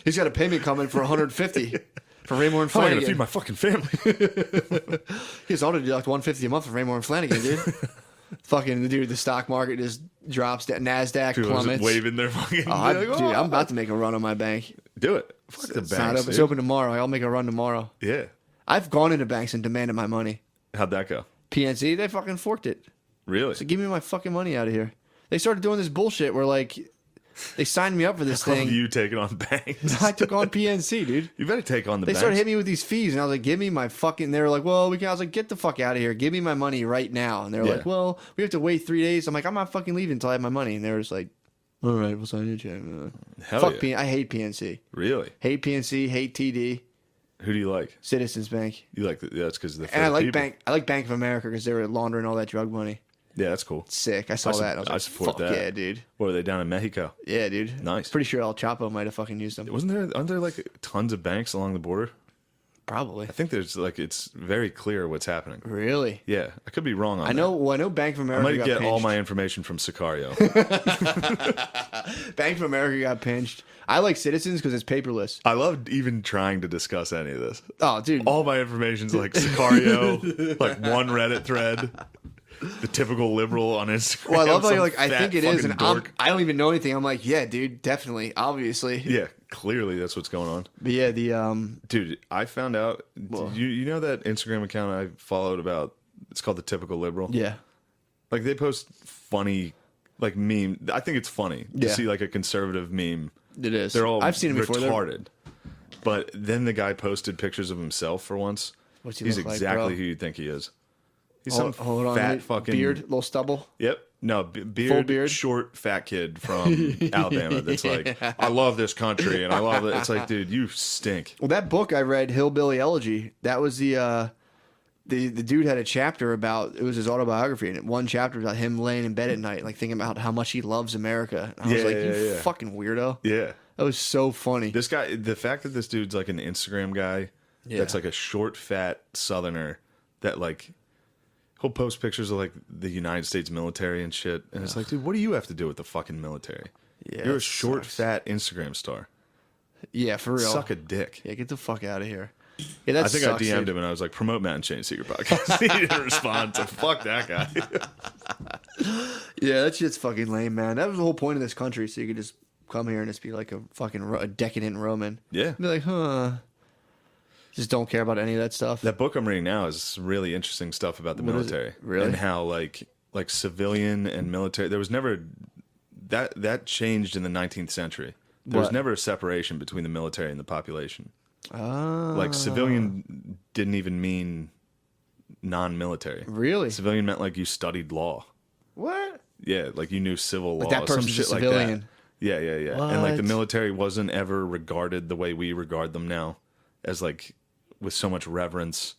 He's got a payment coming for 150 for Raymore and How am I Flanagan. gonna feed my fucking family? He's auto deduct 150 a month for Raymore and Flanagan, dude. Fucking dude, the stock market just drops down. Nasdaq Dude, was plummets. waving their fucking. Oh, like, dude, I'm about to make a run on my bank. do it. Fuck the It's not banks. open. It's dude. open tomorrow. I'll make a run tomorrow. Yeah. I've gone into banks and demanded my money. How'd that go? PNC, they fucking forked it. Really? So give me my fucking money out of here. They started doing this bullshit where like they signed me up for this Love thing. you taking on banks. I took on PNC, dude. You better take on the They banks. started hitting me with these fees, and I was like, "Give me my fucking." They were like, "Well, we can." I was like, "Get the fuck out of here! Give me my money right now!" And they were Yeah. like, "Well, we have to wait 3 days." I'm like, "I'm not fucking leaving until I have my money." And they were just like, "All right, we'll sign your check." Hell Fuck yeah. I hate PNC. Really? Hate PNC. Hate TD. Who do you like? Citizens Bank. You like that's because of the. And I like people. I like Bank of America because they were laundering all that drug money. Yeah, that's cool. Sick. I saw that. And I was I like, support fuck that. yeah, dude. What were they down in Mexico? Yeah, dude. Nice. Pretty sure El Chapo might have fucking used them. Aren't there like tons of banks along the border? Probably. I think there's like it's very clear what's happening. Really? Yeah, I could be wrong on I know. Well, I know Bank of that. America. I might got get all pinched. my information from Sicario. Bank of America got pinched. I like Citizens because it's paperless. I love even trying to discuss any of this. Oh, dude. All my information's like Sicario, like one Reddit thread, the typical liberal on Instagram. Well, I love how some you're like, I fat think it is, fucking and dork. I don't even know anything. I'm like, yeah, dude, definitely, obviously. Yeah, clearly that's what's going on. But yeah, the Dude, I found out. You know that Instagram account I followed about? It's called the Typical Liberal. yeah, Like they post funny, like meme. I think it's funny to Yeah. see like a conservative meme. it is. They're all I've seen it before. They're- retarded. But then the guy posted pictures of himself for once. What's he He's look like, exactly bro? who you think he is. He's Hold, some hold on, fat wait. fucking beard, little stubble. Yep. No, beard, Full beard? short, fat kid from Alabama that's like, I love this country and I love it. It's like, dude, you stink. Well, that book I read, Hillbilly Elegy, that was the dude had a chapter about, it was his autobiography, and one chapter about him laying in bed at night, like thinking about how much he loves America. And I was Yeah, like, you yeah, yeah. fucking weirdo. Yeah. That was so funny. This guy, the fact that this dude's like an Instagram guy Yeah. that's like a short, fat Southerner that like, he'll post pictures of like the United States military and shit. And it's like, dude, what do you have to do with the fucking military? Yeah, You're a that short, sucks. fat Instagram star. Yeah, for real. Suck a dick. Yeah, get the fuck out of here. Yeah, that I think sucks, I DM'd dude. him and I was like, promote Matt and Shane Secret Podcast. He didn't respond, so fuck that guy. Yeah, that shit's fucking lame, man. That was the whole point of this country, so you could just come here and just be like a fucking a decadent Roman. Yeah. Be like, huh. Just don't care about any of that stuff. That book I'm reading now is some really interesting stuff about the What is it? military. Really? And how like civilian and military, there was never that changed in the 19th century. There was What? never a separation between the military and the population. Ah. Like civilian didn't even mean non-military. Really? Civilian meant like you studied law. What? Yeah, like you knew civil law, that some person's a shit like civilian. that. Yeah, yeah, yeah. And like the What? military wasn't ever regarded the way we regard them now, as like with so much reverence.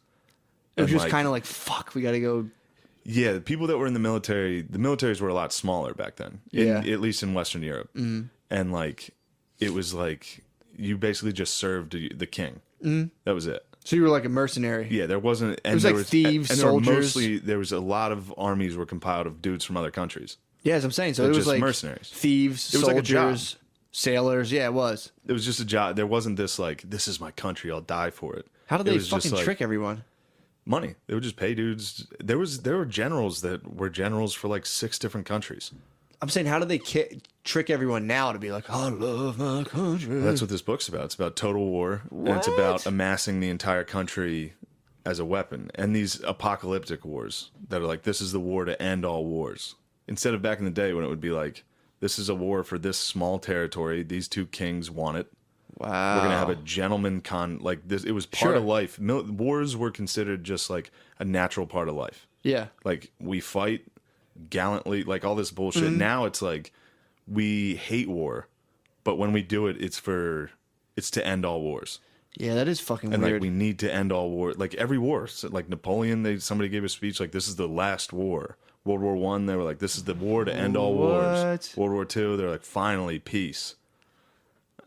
It was And, just like, kind of like, fuck, we got to go. yeah, the people that were in the militaries were a lot smaller back then. Yeah. At least in Western Europe. Mm. And like, it was like you basically just served the king. Mm. That was it. So you were like a mercenary. Yeah, there wasn't. And was there like thieves, and there were soldiers. there was a lot of armies were compiled of dudes from other countries. Yeah, as I'm saying. So They're it was just like mercenaries. thieves, It was like a job. soldiers, sailors. Yeah, it was. It was just a job. There wasn't this like, this is my country, I'll die for it. How did It they was just, fucking like, trick everyone? money? They would just pay dudes. There were generals that were generals for like 6 different countries. I'm saying, how do they trick everyone now to be like, I love my country? That's what this book's about. It's about total war, and it's What? about amassing the entire country as a weapon. And these apocalyptic wars that are like, this is the war to end all wars. Instead of back in the day when it would be like, this is a war for this small territory. These 2 kings want it. Wow. We're gonna have a gentleman like this. It was part Sure. of life. Wars were considered just like a natural part of life. Yeah. Like we fight gallantly, like all this bullshit. Mm-hmm. Now it's like we hate war, but when we do it, it's to end all wars. Yeah, that is fucking And weird. like we need to end all war. Like every war, so, like Napoleon, somebody gave a speech like this is the last war. World War I, they were like this is the war to end all wars. What? World War II, they're like finally peace.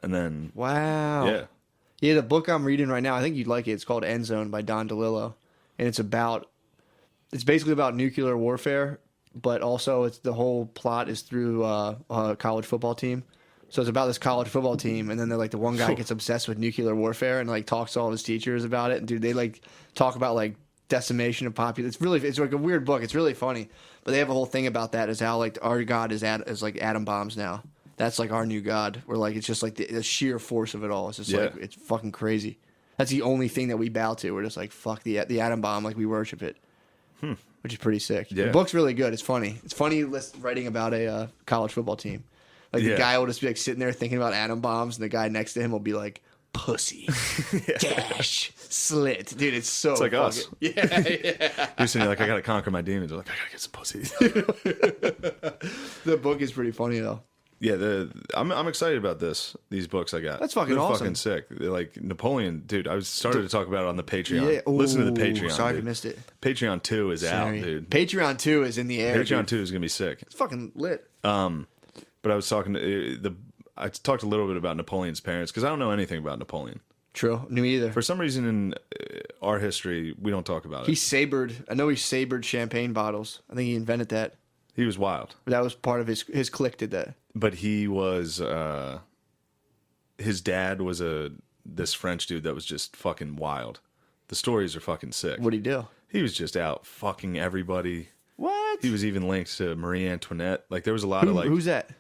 And then Wow. yeah. Yeah, the book I'm reading right now, I think you'd like it. It's called End Zone by Don DeLillo, and it's basically about nuclear warfare, but also the whole plot is through a college football team. So it's about this college football team, and then they're like the one guy gets obsessed with nuclear warfare and like talks to all his teachers about it. And dude, they like talk about like decimation of population. It's like a weird book. It's really funny, but they have a whole thing about that is how like our god is like atom bombs now. That's like our new god. We're like it's just like the sheer force of it all. It's just like it's fucking crazy. That's the only thing that we bow to. We're just like fuck the atom bomb. Like we worship it, which is pretty sick. Yeah. The book's really good. It's funny. It's funny writing about a college football team. Like the guy will just be like sitting there thinking about atom bombs, and the guy next to him will be like, "Pussy, dash, slit." Dude, it's so. It's like us. Yeah. You're sitting there like, I gotta conquer my demons. They're like, I gotta get some pussy. The book is pretty funny though. Yeah, I'm excited about these books I got. That's fucking They're awesome. fucking sick. They're like Napoleon, dude. I started to talk about it on the Patreon. Yeah. Listen to the Ooh, Patreon. Sorry if dude. you missed it. Patreon 2 is Sorry. out, dude. Patreon 2 is in the air. Patreon dude. 2 is gonna be sick. It's fucking lit. But I was talking to I talked a little bit about Napoleon's parents because I don't know anything about Napoleon. True. Me either. For some reason in our history, we don't talk about it. He sabered champagne bottles. I think he invented that. He was wild. That was part of his clique did that. But he was his dad was this French dude that was just fucking wild. The stories are fucking sick. What'd he do? He was just out fucking everybody. What? He was even linked to Marie Antoinette. Like there was a lot of like Who's that?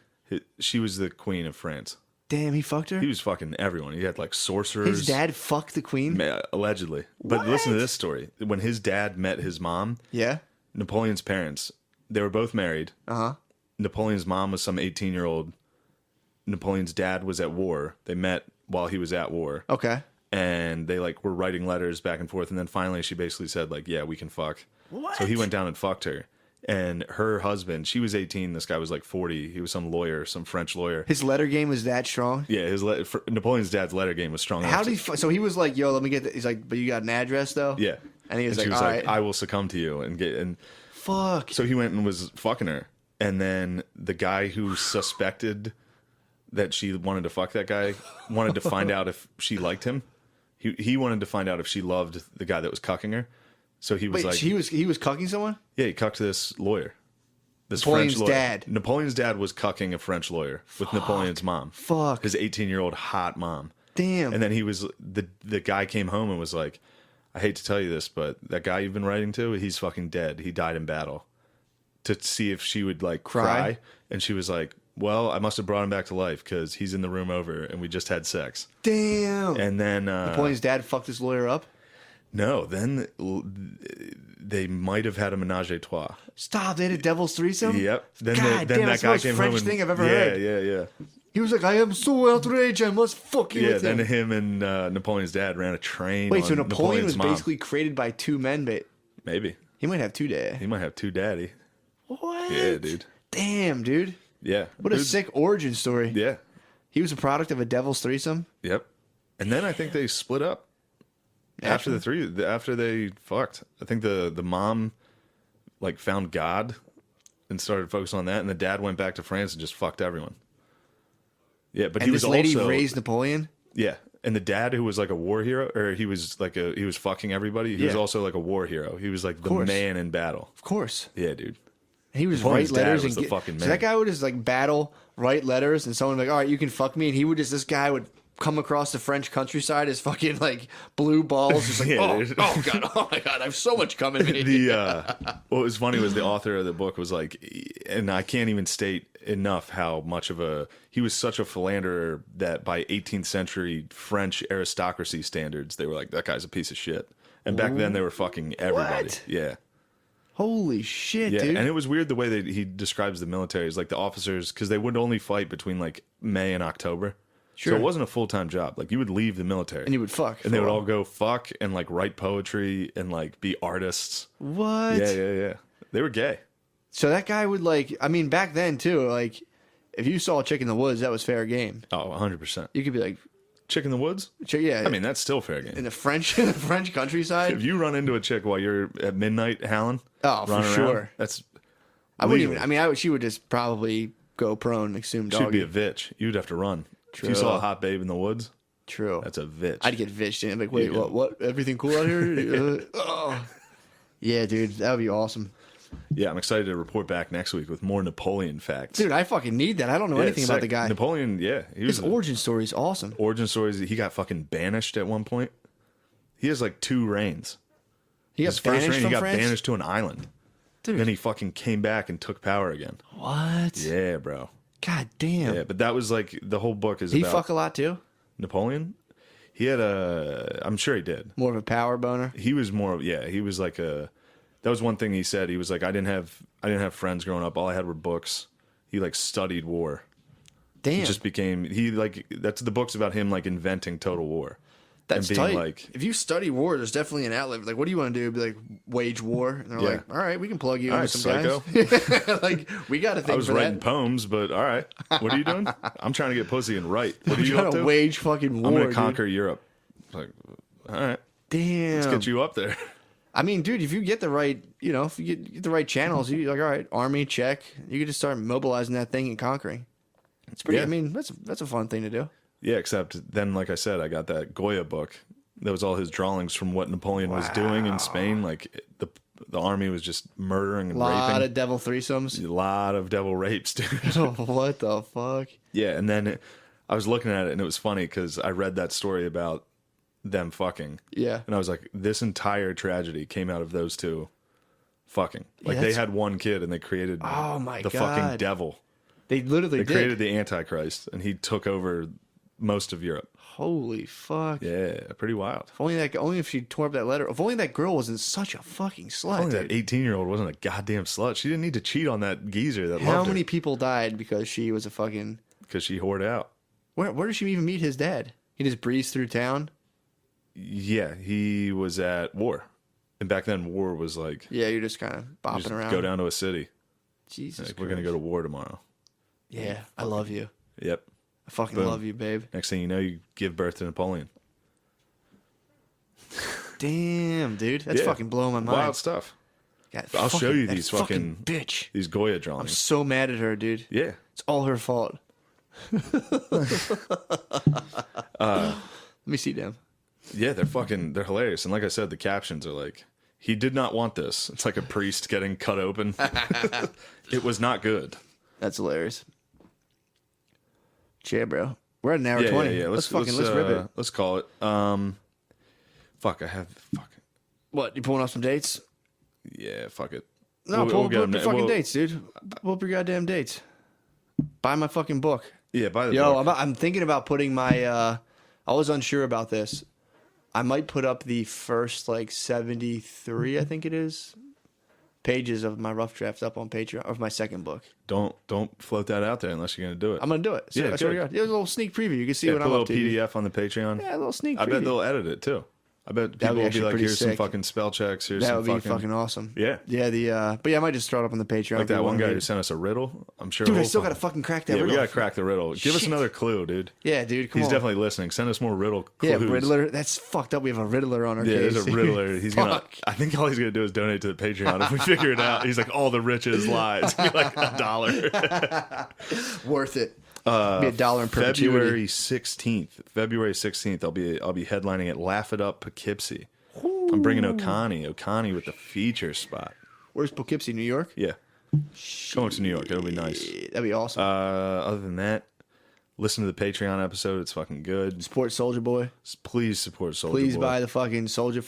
she was the queen of France. Damn, he fucked her? He was fucking everyone. He had like sorcerers. His dad fucked the queen? Allegedly. But What? listen to this story. When his dad met his mom, Yeah. Napoleon's parents, they were both married. Uh-huh. Napoleon's mom was some 18-year-old. Napoleon's dad was at war. They met while he was at war. Okay. And they like were writing letters back and forth. And then finally she basically said like, yeah, we can fuck. What? So he went down and fucked her. And her husband, she was 18. This guy was like 40. He was some lawyer, some French lawyer. His letter game was that strong? Yeah, Napoleon's dad's letter game was strong. How did he... So he was like, yo, let me get... He's like, but you got an address, though? Yeah. And he was she like, was all like, right. I will succumb to you and get... And Fuck. so he went and was fucking her. And then the guy who suspected that she wanted to fuck that guy wanted to find out if she liked him. He wanted to find out if she loved the guy that was cucking her. So he was Wait, like... he was cucking someone? Yeah, he cucked this lawyer. This Napoleon's French lawyer. dad. Napoleon's dad was cucking a French lawyer with Napoleon's mom. Fuck. His 18-year-old hot mom. Damn. And then he was... The guy came home and was like, I hate to tell you this, but that guy you've been writing to, he's fucking dead. He died in battle. To see if she would like cry. And she was like, well, I must have brought him back to life because he's in the room over and we just had sex. Damn. And then... Napoleon's dad fucked his lawyer up? No, then they might have had a menage a trois. Stop, they had a devil's threesome? Yep. Then God then damn, that that's the guy most came French home and, thing I've ever heard. Yeah. He was like, I am so outraged, I must fuck you Yeah, with then him. him and Napoleon's dad ran a train. Wait, on so Napoleon was Napoleon's mom. basically created by two men, but Maybe. he might have two dads. He might have two daddy. What? Yeah, dude. Damn, dude. Yeah. What a Dude, sick origin story. Yeah. He was a product of a devil's threesome? Yep. And then I think they split up after they fucked. I think the mom like found God and started focusing on that, and the dad went back to France and just fucked everyone. Yeah, but And he was this lady also raised Napoleon? yeah. And the dad, who was like a war hero, or he was fucking everybody. He was Yeah. also like a war hero. He was like the course. man in battle. Of course. Yeah, dude. He would just Napoleon's write dad letters was and the fucking So man. that guy would just like battle, write letters, and someone would be like, all right, you can fuck me. And he would this guy would come across the French countryside as fucking like blue balls. Just like, Yeah, oh dude. God, oh my God, I have so much coming to me. What was funny was the author of the book was like, and I can't even state enough how much of he was such a philanderer that by 18th century French aristocracy standards, they were like, that guy's a piece of shit. And back then they were fucking everybody. What? Yeah. Holy shit, Yeah. dude. And it was weird the way that he describes the military as like the officers, because they would only fight between like May and October. Sure. So it wasn't a full-time job. Like you would leave the military. And you would fuck. And they would for a all while. go fuck and like write poetry and like be artists. What? Yeah. They were gay. So that guy would like, I mean, back then too, like, if you saw a chick in the woods, that was fair game. Oh, 100%. You could be like, Chick in the woods? yeah. I mean, that's still fair game. in the French countryside. If you run into a chick while you're at midnight howling, Oh, for running around, sure. that's I wouldn't legal. even. I mean, she would just probably go prone, and assume She'd doggy. be a bitch. You'd have to run. If True. you saw a hot babe in the woods, True. That's a vitch. I'd get vitched in. Like, wait, Yeah. what? Everything cool out here? Oh. Yeah, dude, that would be awesome. Yeah, I'm excited to report back next week with more Napoleon facts. Dude, I fucking need that. I don't know Yeah, anything about sick. the guy. Napoleon, yeah. He was His origin story is awesome. origin stories. He got fucking banished at one point. He has like 2 reigns. He got His first banished reign, from he got France? banished to an island. Dude. Then he fucking came back and took power again. What? Yeah, bro. God damn. Yeah, but that was like the whole book is Did he about fuck a lot too? Napoleon. He had I'm sure he did. More of a power boner? He was more, yeah. He was like that was one thing he said. He was like, I didn't have friends growing up. All I had were books. He like studied war. Damn. He just became that's the book's about him like inventing total war. That's and being tight. like, If you study war, there's definitely an outlet. Like, what do you want to do? Be like, wage war? And they're Yeah. like, all right, we can plug you all into right, some psycho. guys. Like, we got to think I was for writing that. poems, but all right. What are you doing? I'm trying to get pussy and write. What are We you got up to to? wage fucking war. I'm going to dude. conquer Europe. Like, all right, Damn. let's get you up there. I mean, dude, if you get the right, if you get the right channels, you're like, all right, army, check. You can just start mobilizing that thing and conquering. It's pretty. Yeah. I mean, that's a fun thing to do. Yeah, except then, like I said, I got that Goya book. That was all his drawings from what Napoleon was doing in Spain. Like the army was just murdering and A lot raping. of devil threesomes. A lot of devil rapes, dude. What the fuck? Yeah, and then I was looking at it, and it was funny because I read that story about them fucking. Yeah. And I was like, this entire tragedy came out of those two fucking. Like, they that's- had one kid, and they created Oh, my the fucking God. devil. They literally They did. created the Antichrist, and he took over most of Europe. Holy fuck. Yeah, pretty wild. If only if she tore up that letter. If only that girl wasn't such a fucking slut. Only Dude. that 18-year-old wasn't a goddamn slut. She didn't need to cheat on that geezer that How loved many her people died because she was a fucking... because she whored out. Where did she even meet his dad? He just breezed through town? Yeah, he was at war. And back then, war was like, Yeah, you're just kind of bopping just around. go down to a city. Jesus Like, we're going to go to war tomorrow. Yeah, I love you. Yep. I fucking Boom. love you, babe. Next thing you know, you give birth to Napoleon. Damn, dude. That's Yeah. fucking blowing my mind. Wild stuff. God, I'll show fucking- you that these fucking bitch. These Goya I'm drawings. so mad at her, dude. Yeah. It's all her fault. Let me see them. Yeah, they're hilarious. And like I said, the captions are like, he did not want this. It's like a priest getting cut open. It was not good. That's hilarious. Yeah, bro. We're at an hour 20. Yeah. Let's rip it. Let's call it. Fuck, What, you pulling off some dates? yeah, fuck it. No, pull get up them your there. fucking dates, dude. Pull up your goddamn dates. Buy my fucking book. Yeah, by the Yo, book. I'm thinking about putting my. I was unsure about this. I might put up the first 73, I think it is, pages of my rough draft up on Patreon of my second book. Don't float that out there unless you're gonna do it. I'm gonna do it. So, Yeah, I swear to good. God. There's a little sneak preview. You can see Yeah, what put I'm a up little to. PDF on the Patreon. Yeah, a little sneak preview. I bet they'll edit it too. I bet That'd people be will be actually like, pretty here's some sick. fucking spell checks. Here's That some would be fucking awesome. Yeah. Yeah. But yeah, I might just throw it up on the Patreon. Like if you that one want guy to who read it. sent us a riddle. I'm sure. Dude, I we'll still fucking- gotta fucking crack that Yeah, we riddle. gotta crack the riddle. Give us Shit. another clue, dude. Yeah, dude. Come He's on. definitely listening. Send us more riddle Yeah, clues. Riddler. That's fucked up. We have a Riddler on our Yeah, case. there's a Riddler. He's gonna. Fuck. I think all he's gonna do is donate to the Patreon if we figure it out. He's like, all the riches lie. It's gonna be like $1. Worth it. Be $1 in perpetuity. February 16th. I'll be headlining at Laugh It Up Poughkeepsie. I'm bringing Okani with the feature spot. Where's Poughkeepsie, New York? Yeah, going to New York. It'll be nice. That'd be awesome. Other than that, listen to the Patreon episode. It's fucking good. Support Soldier Boy. Please support Soldier Please Boy. buy the fucking Soldier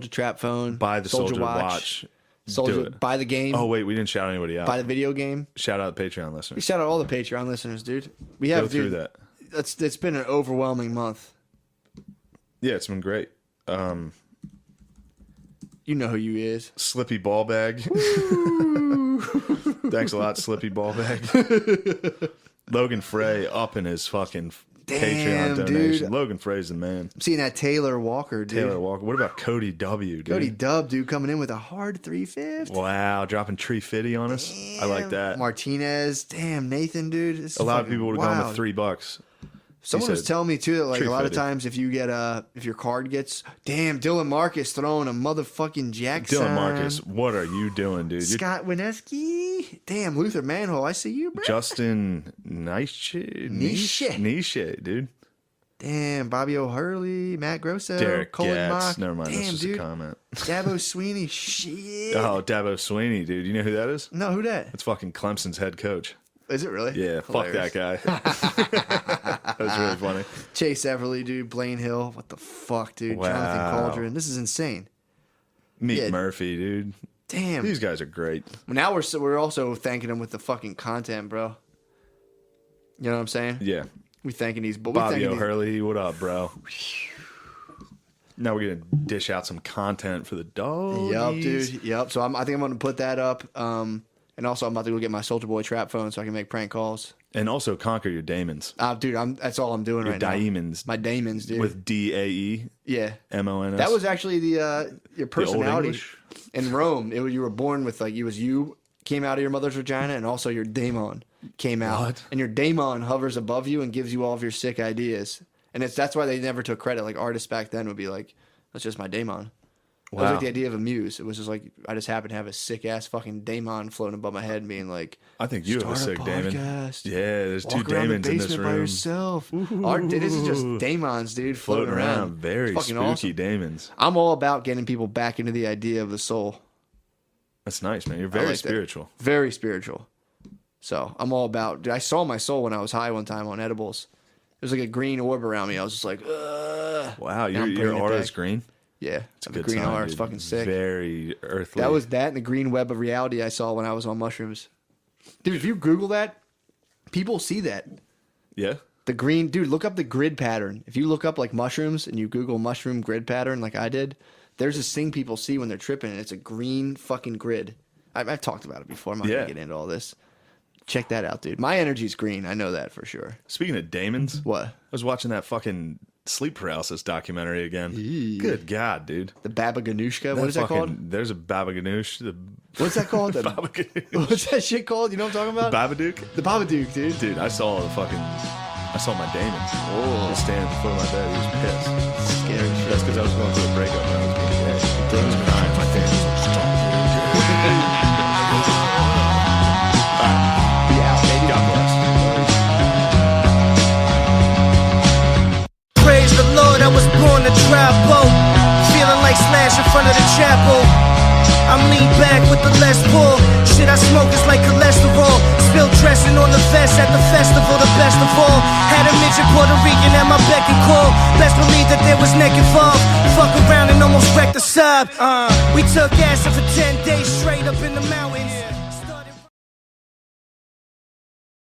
Trap phone. Buy the Soldier Watch. Do Soldier. it. Buy the game. Oh wait, we didn't shout anybody out. Buy the video game. Shout out Patreon We listeners. shout out all the Patreon listeners, dude. We have Go through dude, that. It's been an overwhelming month. Yeah, it's been great. You know who you is. Slippy Ball Bag. Thanks a lot, Slippy Ball Bag. Logan Frey up in his fucking Damn, Patreon donation. dude. Logan Frey's the man. I'm seeing that Taylor Walker, dude. Taylor Walker. What about Cody W, dude? Cody Dub, dude, coming in with a hard 3/5. Wow, dropping tree fitty on us. I like that. Martinez. Damn, Nathan, dude. This is A lot of fucking people would have gone wild. with $3. Someone He was said, telling me too that like a lot of $3.50. times if you get if your card gets Dylan Marcus throwing a motherfucking jack Dylan sign. Marcus, what are you doing, dude? You're Scott Wineski. Damn, Luther Manhole. I see you, bro. Justin Niche, dude. Damn, Damn, Bobby O'Hurley, Matt Grosso, Derek Colin Getz. Mock. Never mind, Damn, that's just dude. a comment. Dabo Sweeney. Shit. Oh, Dabo Sweeney, dude. You know who that is? No, who that? That's fucking Clemson's head coach. Is it really? Yeah, Hilarious. fuck that guy. That was really funny. Chase Everly, dude. Blaine Hill. What the fuck, dude? Wow. Jonathan Cauldron. This is insane. Meet Yeah. Murphy, dude. Damn. These guys are great. Now we're also thanking them with the fucking content, bro. You know what I'm saying? Yeah. We thanking these, but we Bobby thanking these. O'Hurley, what up, bro? Now we're gonna dish out some content for the dogs. Yup, dude. Yup. So I think I'm gonna put that up. And also I'm about to go get my Soldier Boy trap phone so I can make prank calls. And also conquer your Daemons. Dude, that's all I'm doing Your right now. Daemons. My Daemons, dude. With DAEMONS. Yeah. That was actually your personality English? in Rome. You were born with you came out of your mother's vagina, and also your daemon came out. What? And your daemon hovers above you and gives you all of your sick ideas. And that's why they never took credit. Like artists back then would be like, "That's just my daemon." It was Wow. like the idea of a muse. It was just like I just happened to have a sick ass fucking daemon floating above my head, and being like, I think you have a "Start sick daemon. podcast. Yeah, there's two Walk around the daemons in this basement by room. yourself." This is just daemons, dude, floating around. Very It's fucking spooky awesome. daemons. I'm all about getting people back into the idea of the soul. That's nice, man. You're I very like that. spiritual. Very spiritual. So I'm all about. Dude, I saw my soul when I was high one time on edibles. There was like a green orb around me. I was just like, ugh. Wow, Now I'm your bringing it aura's back. green. Yeah, It's a the good green sign, aura. It's dude. fucking sick. Very earthly. That was that and the green web of reality I saw when I was on mushrooms. Dude, if you Google that, people see that. Yeah. The green, dude, look up the grid pattern. If you look up like mushrooms and you Google mushroom grid pattern like I did, there's this thing people see when they're tripping, and it's a green fucking grid. I've talked about it before. I'm not Yeah. going to get into all this. Check that out, dude. My energy's green. I know that for sure. Speaking of daemons, What? I was watching that fucking sleep paralysis documentary again. Good God, dude. The Baba Ganoushka? What is that called? There's a Baba Ganoush. What's that called? Baba Ganoush. What's that shit called? You know what I'm talking about? Babadook? The Babadook, dude. Dude, I saw my daemons. Oh. Just standing at the foot of my bed. He was pissed. Scary shit. That's because I was going through a breakup and I was being gay. I was crying. My daemons were Be out, baby. God bless. Praise the Lord, I was born to drive boat. Feeling like Slash in front of the chapel. I'm lean back with the less pull. Shit I smoke is like cholesterol. Spill dressing on the vest at the festival, the best of all. Had a midget Puerto Rican at my beck and call. Best believe that there was neck involved. Fuck around and almost wrecked the sub. We took acid for 10 days straight up in the mountains.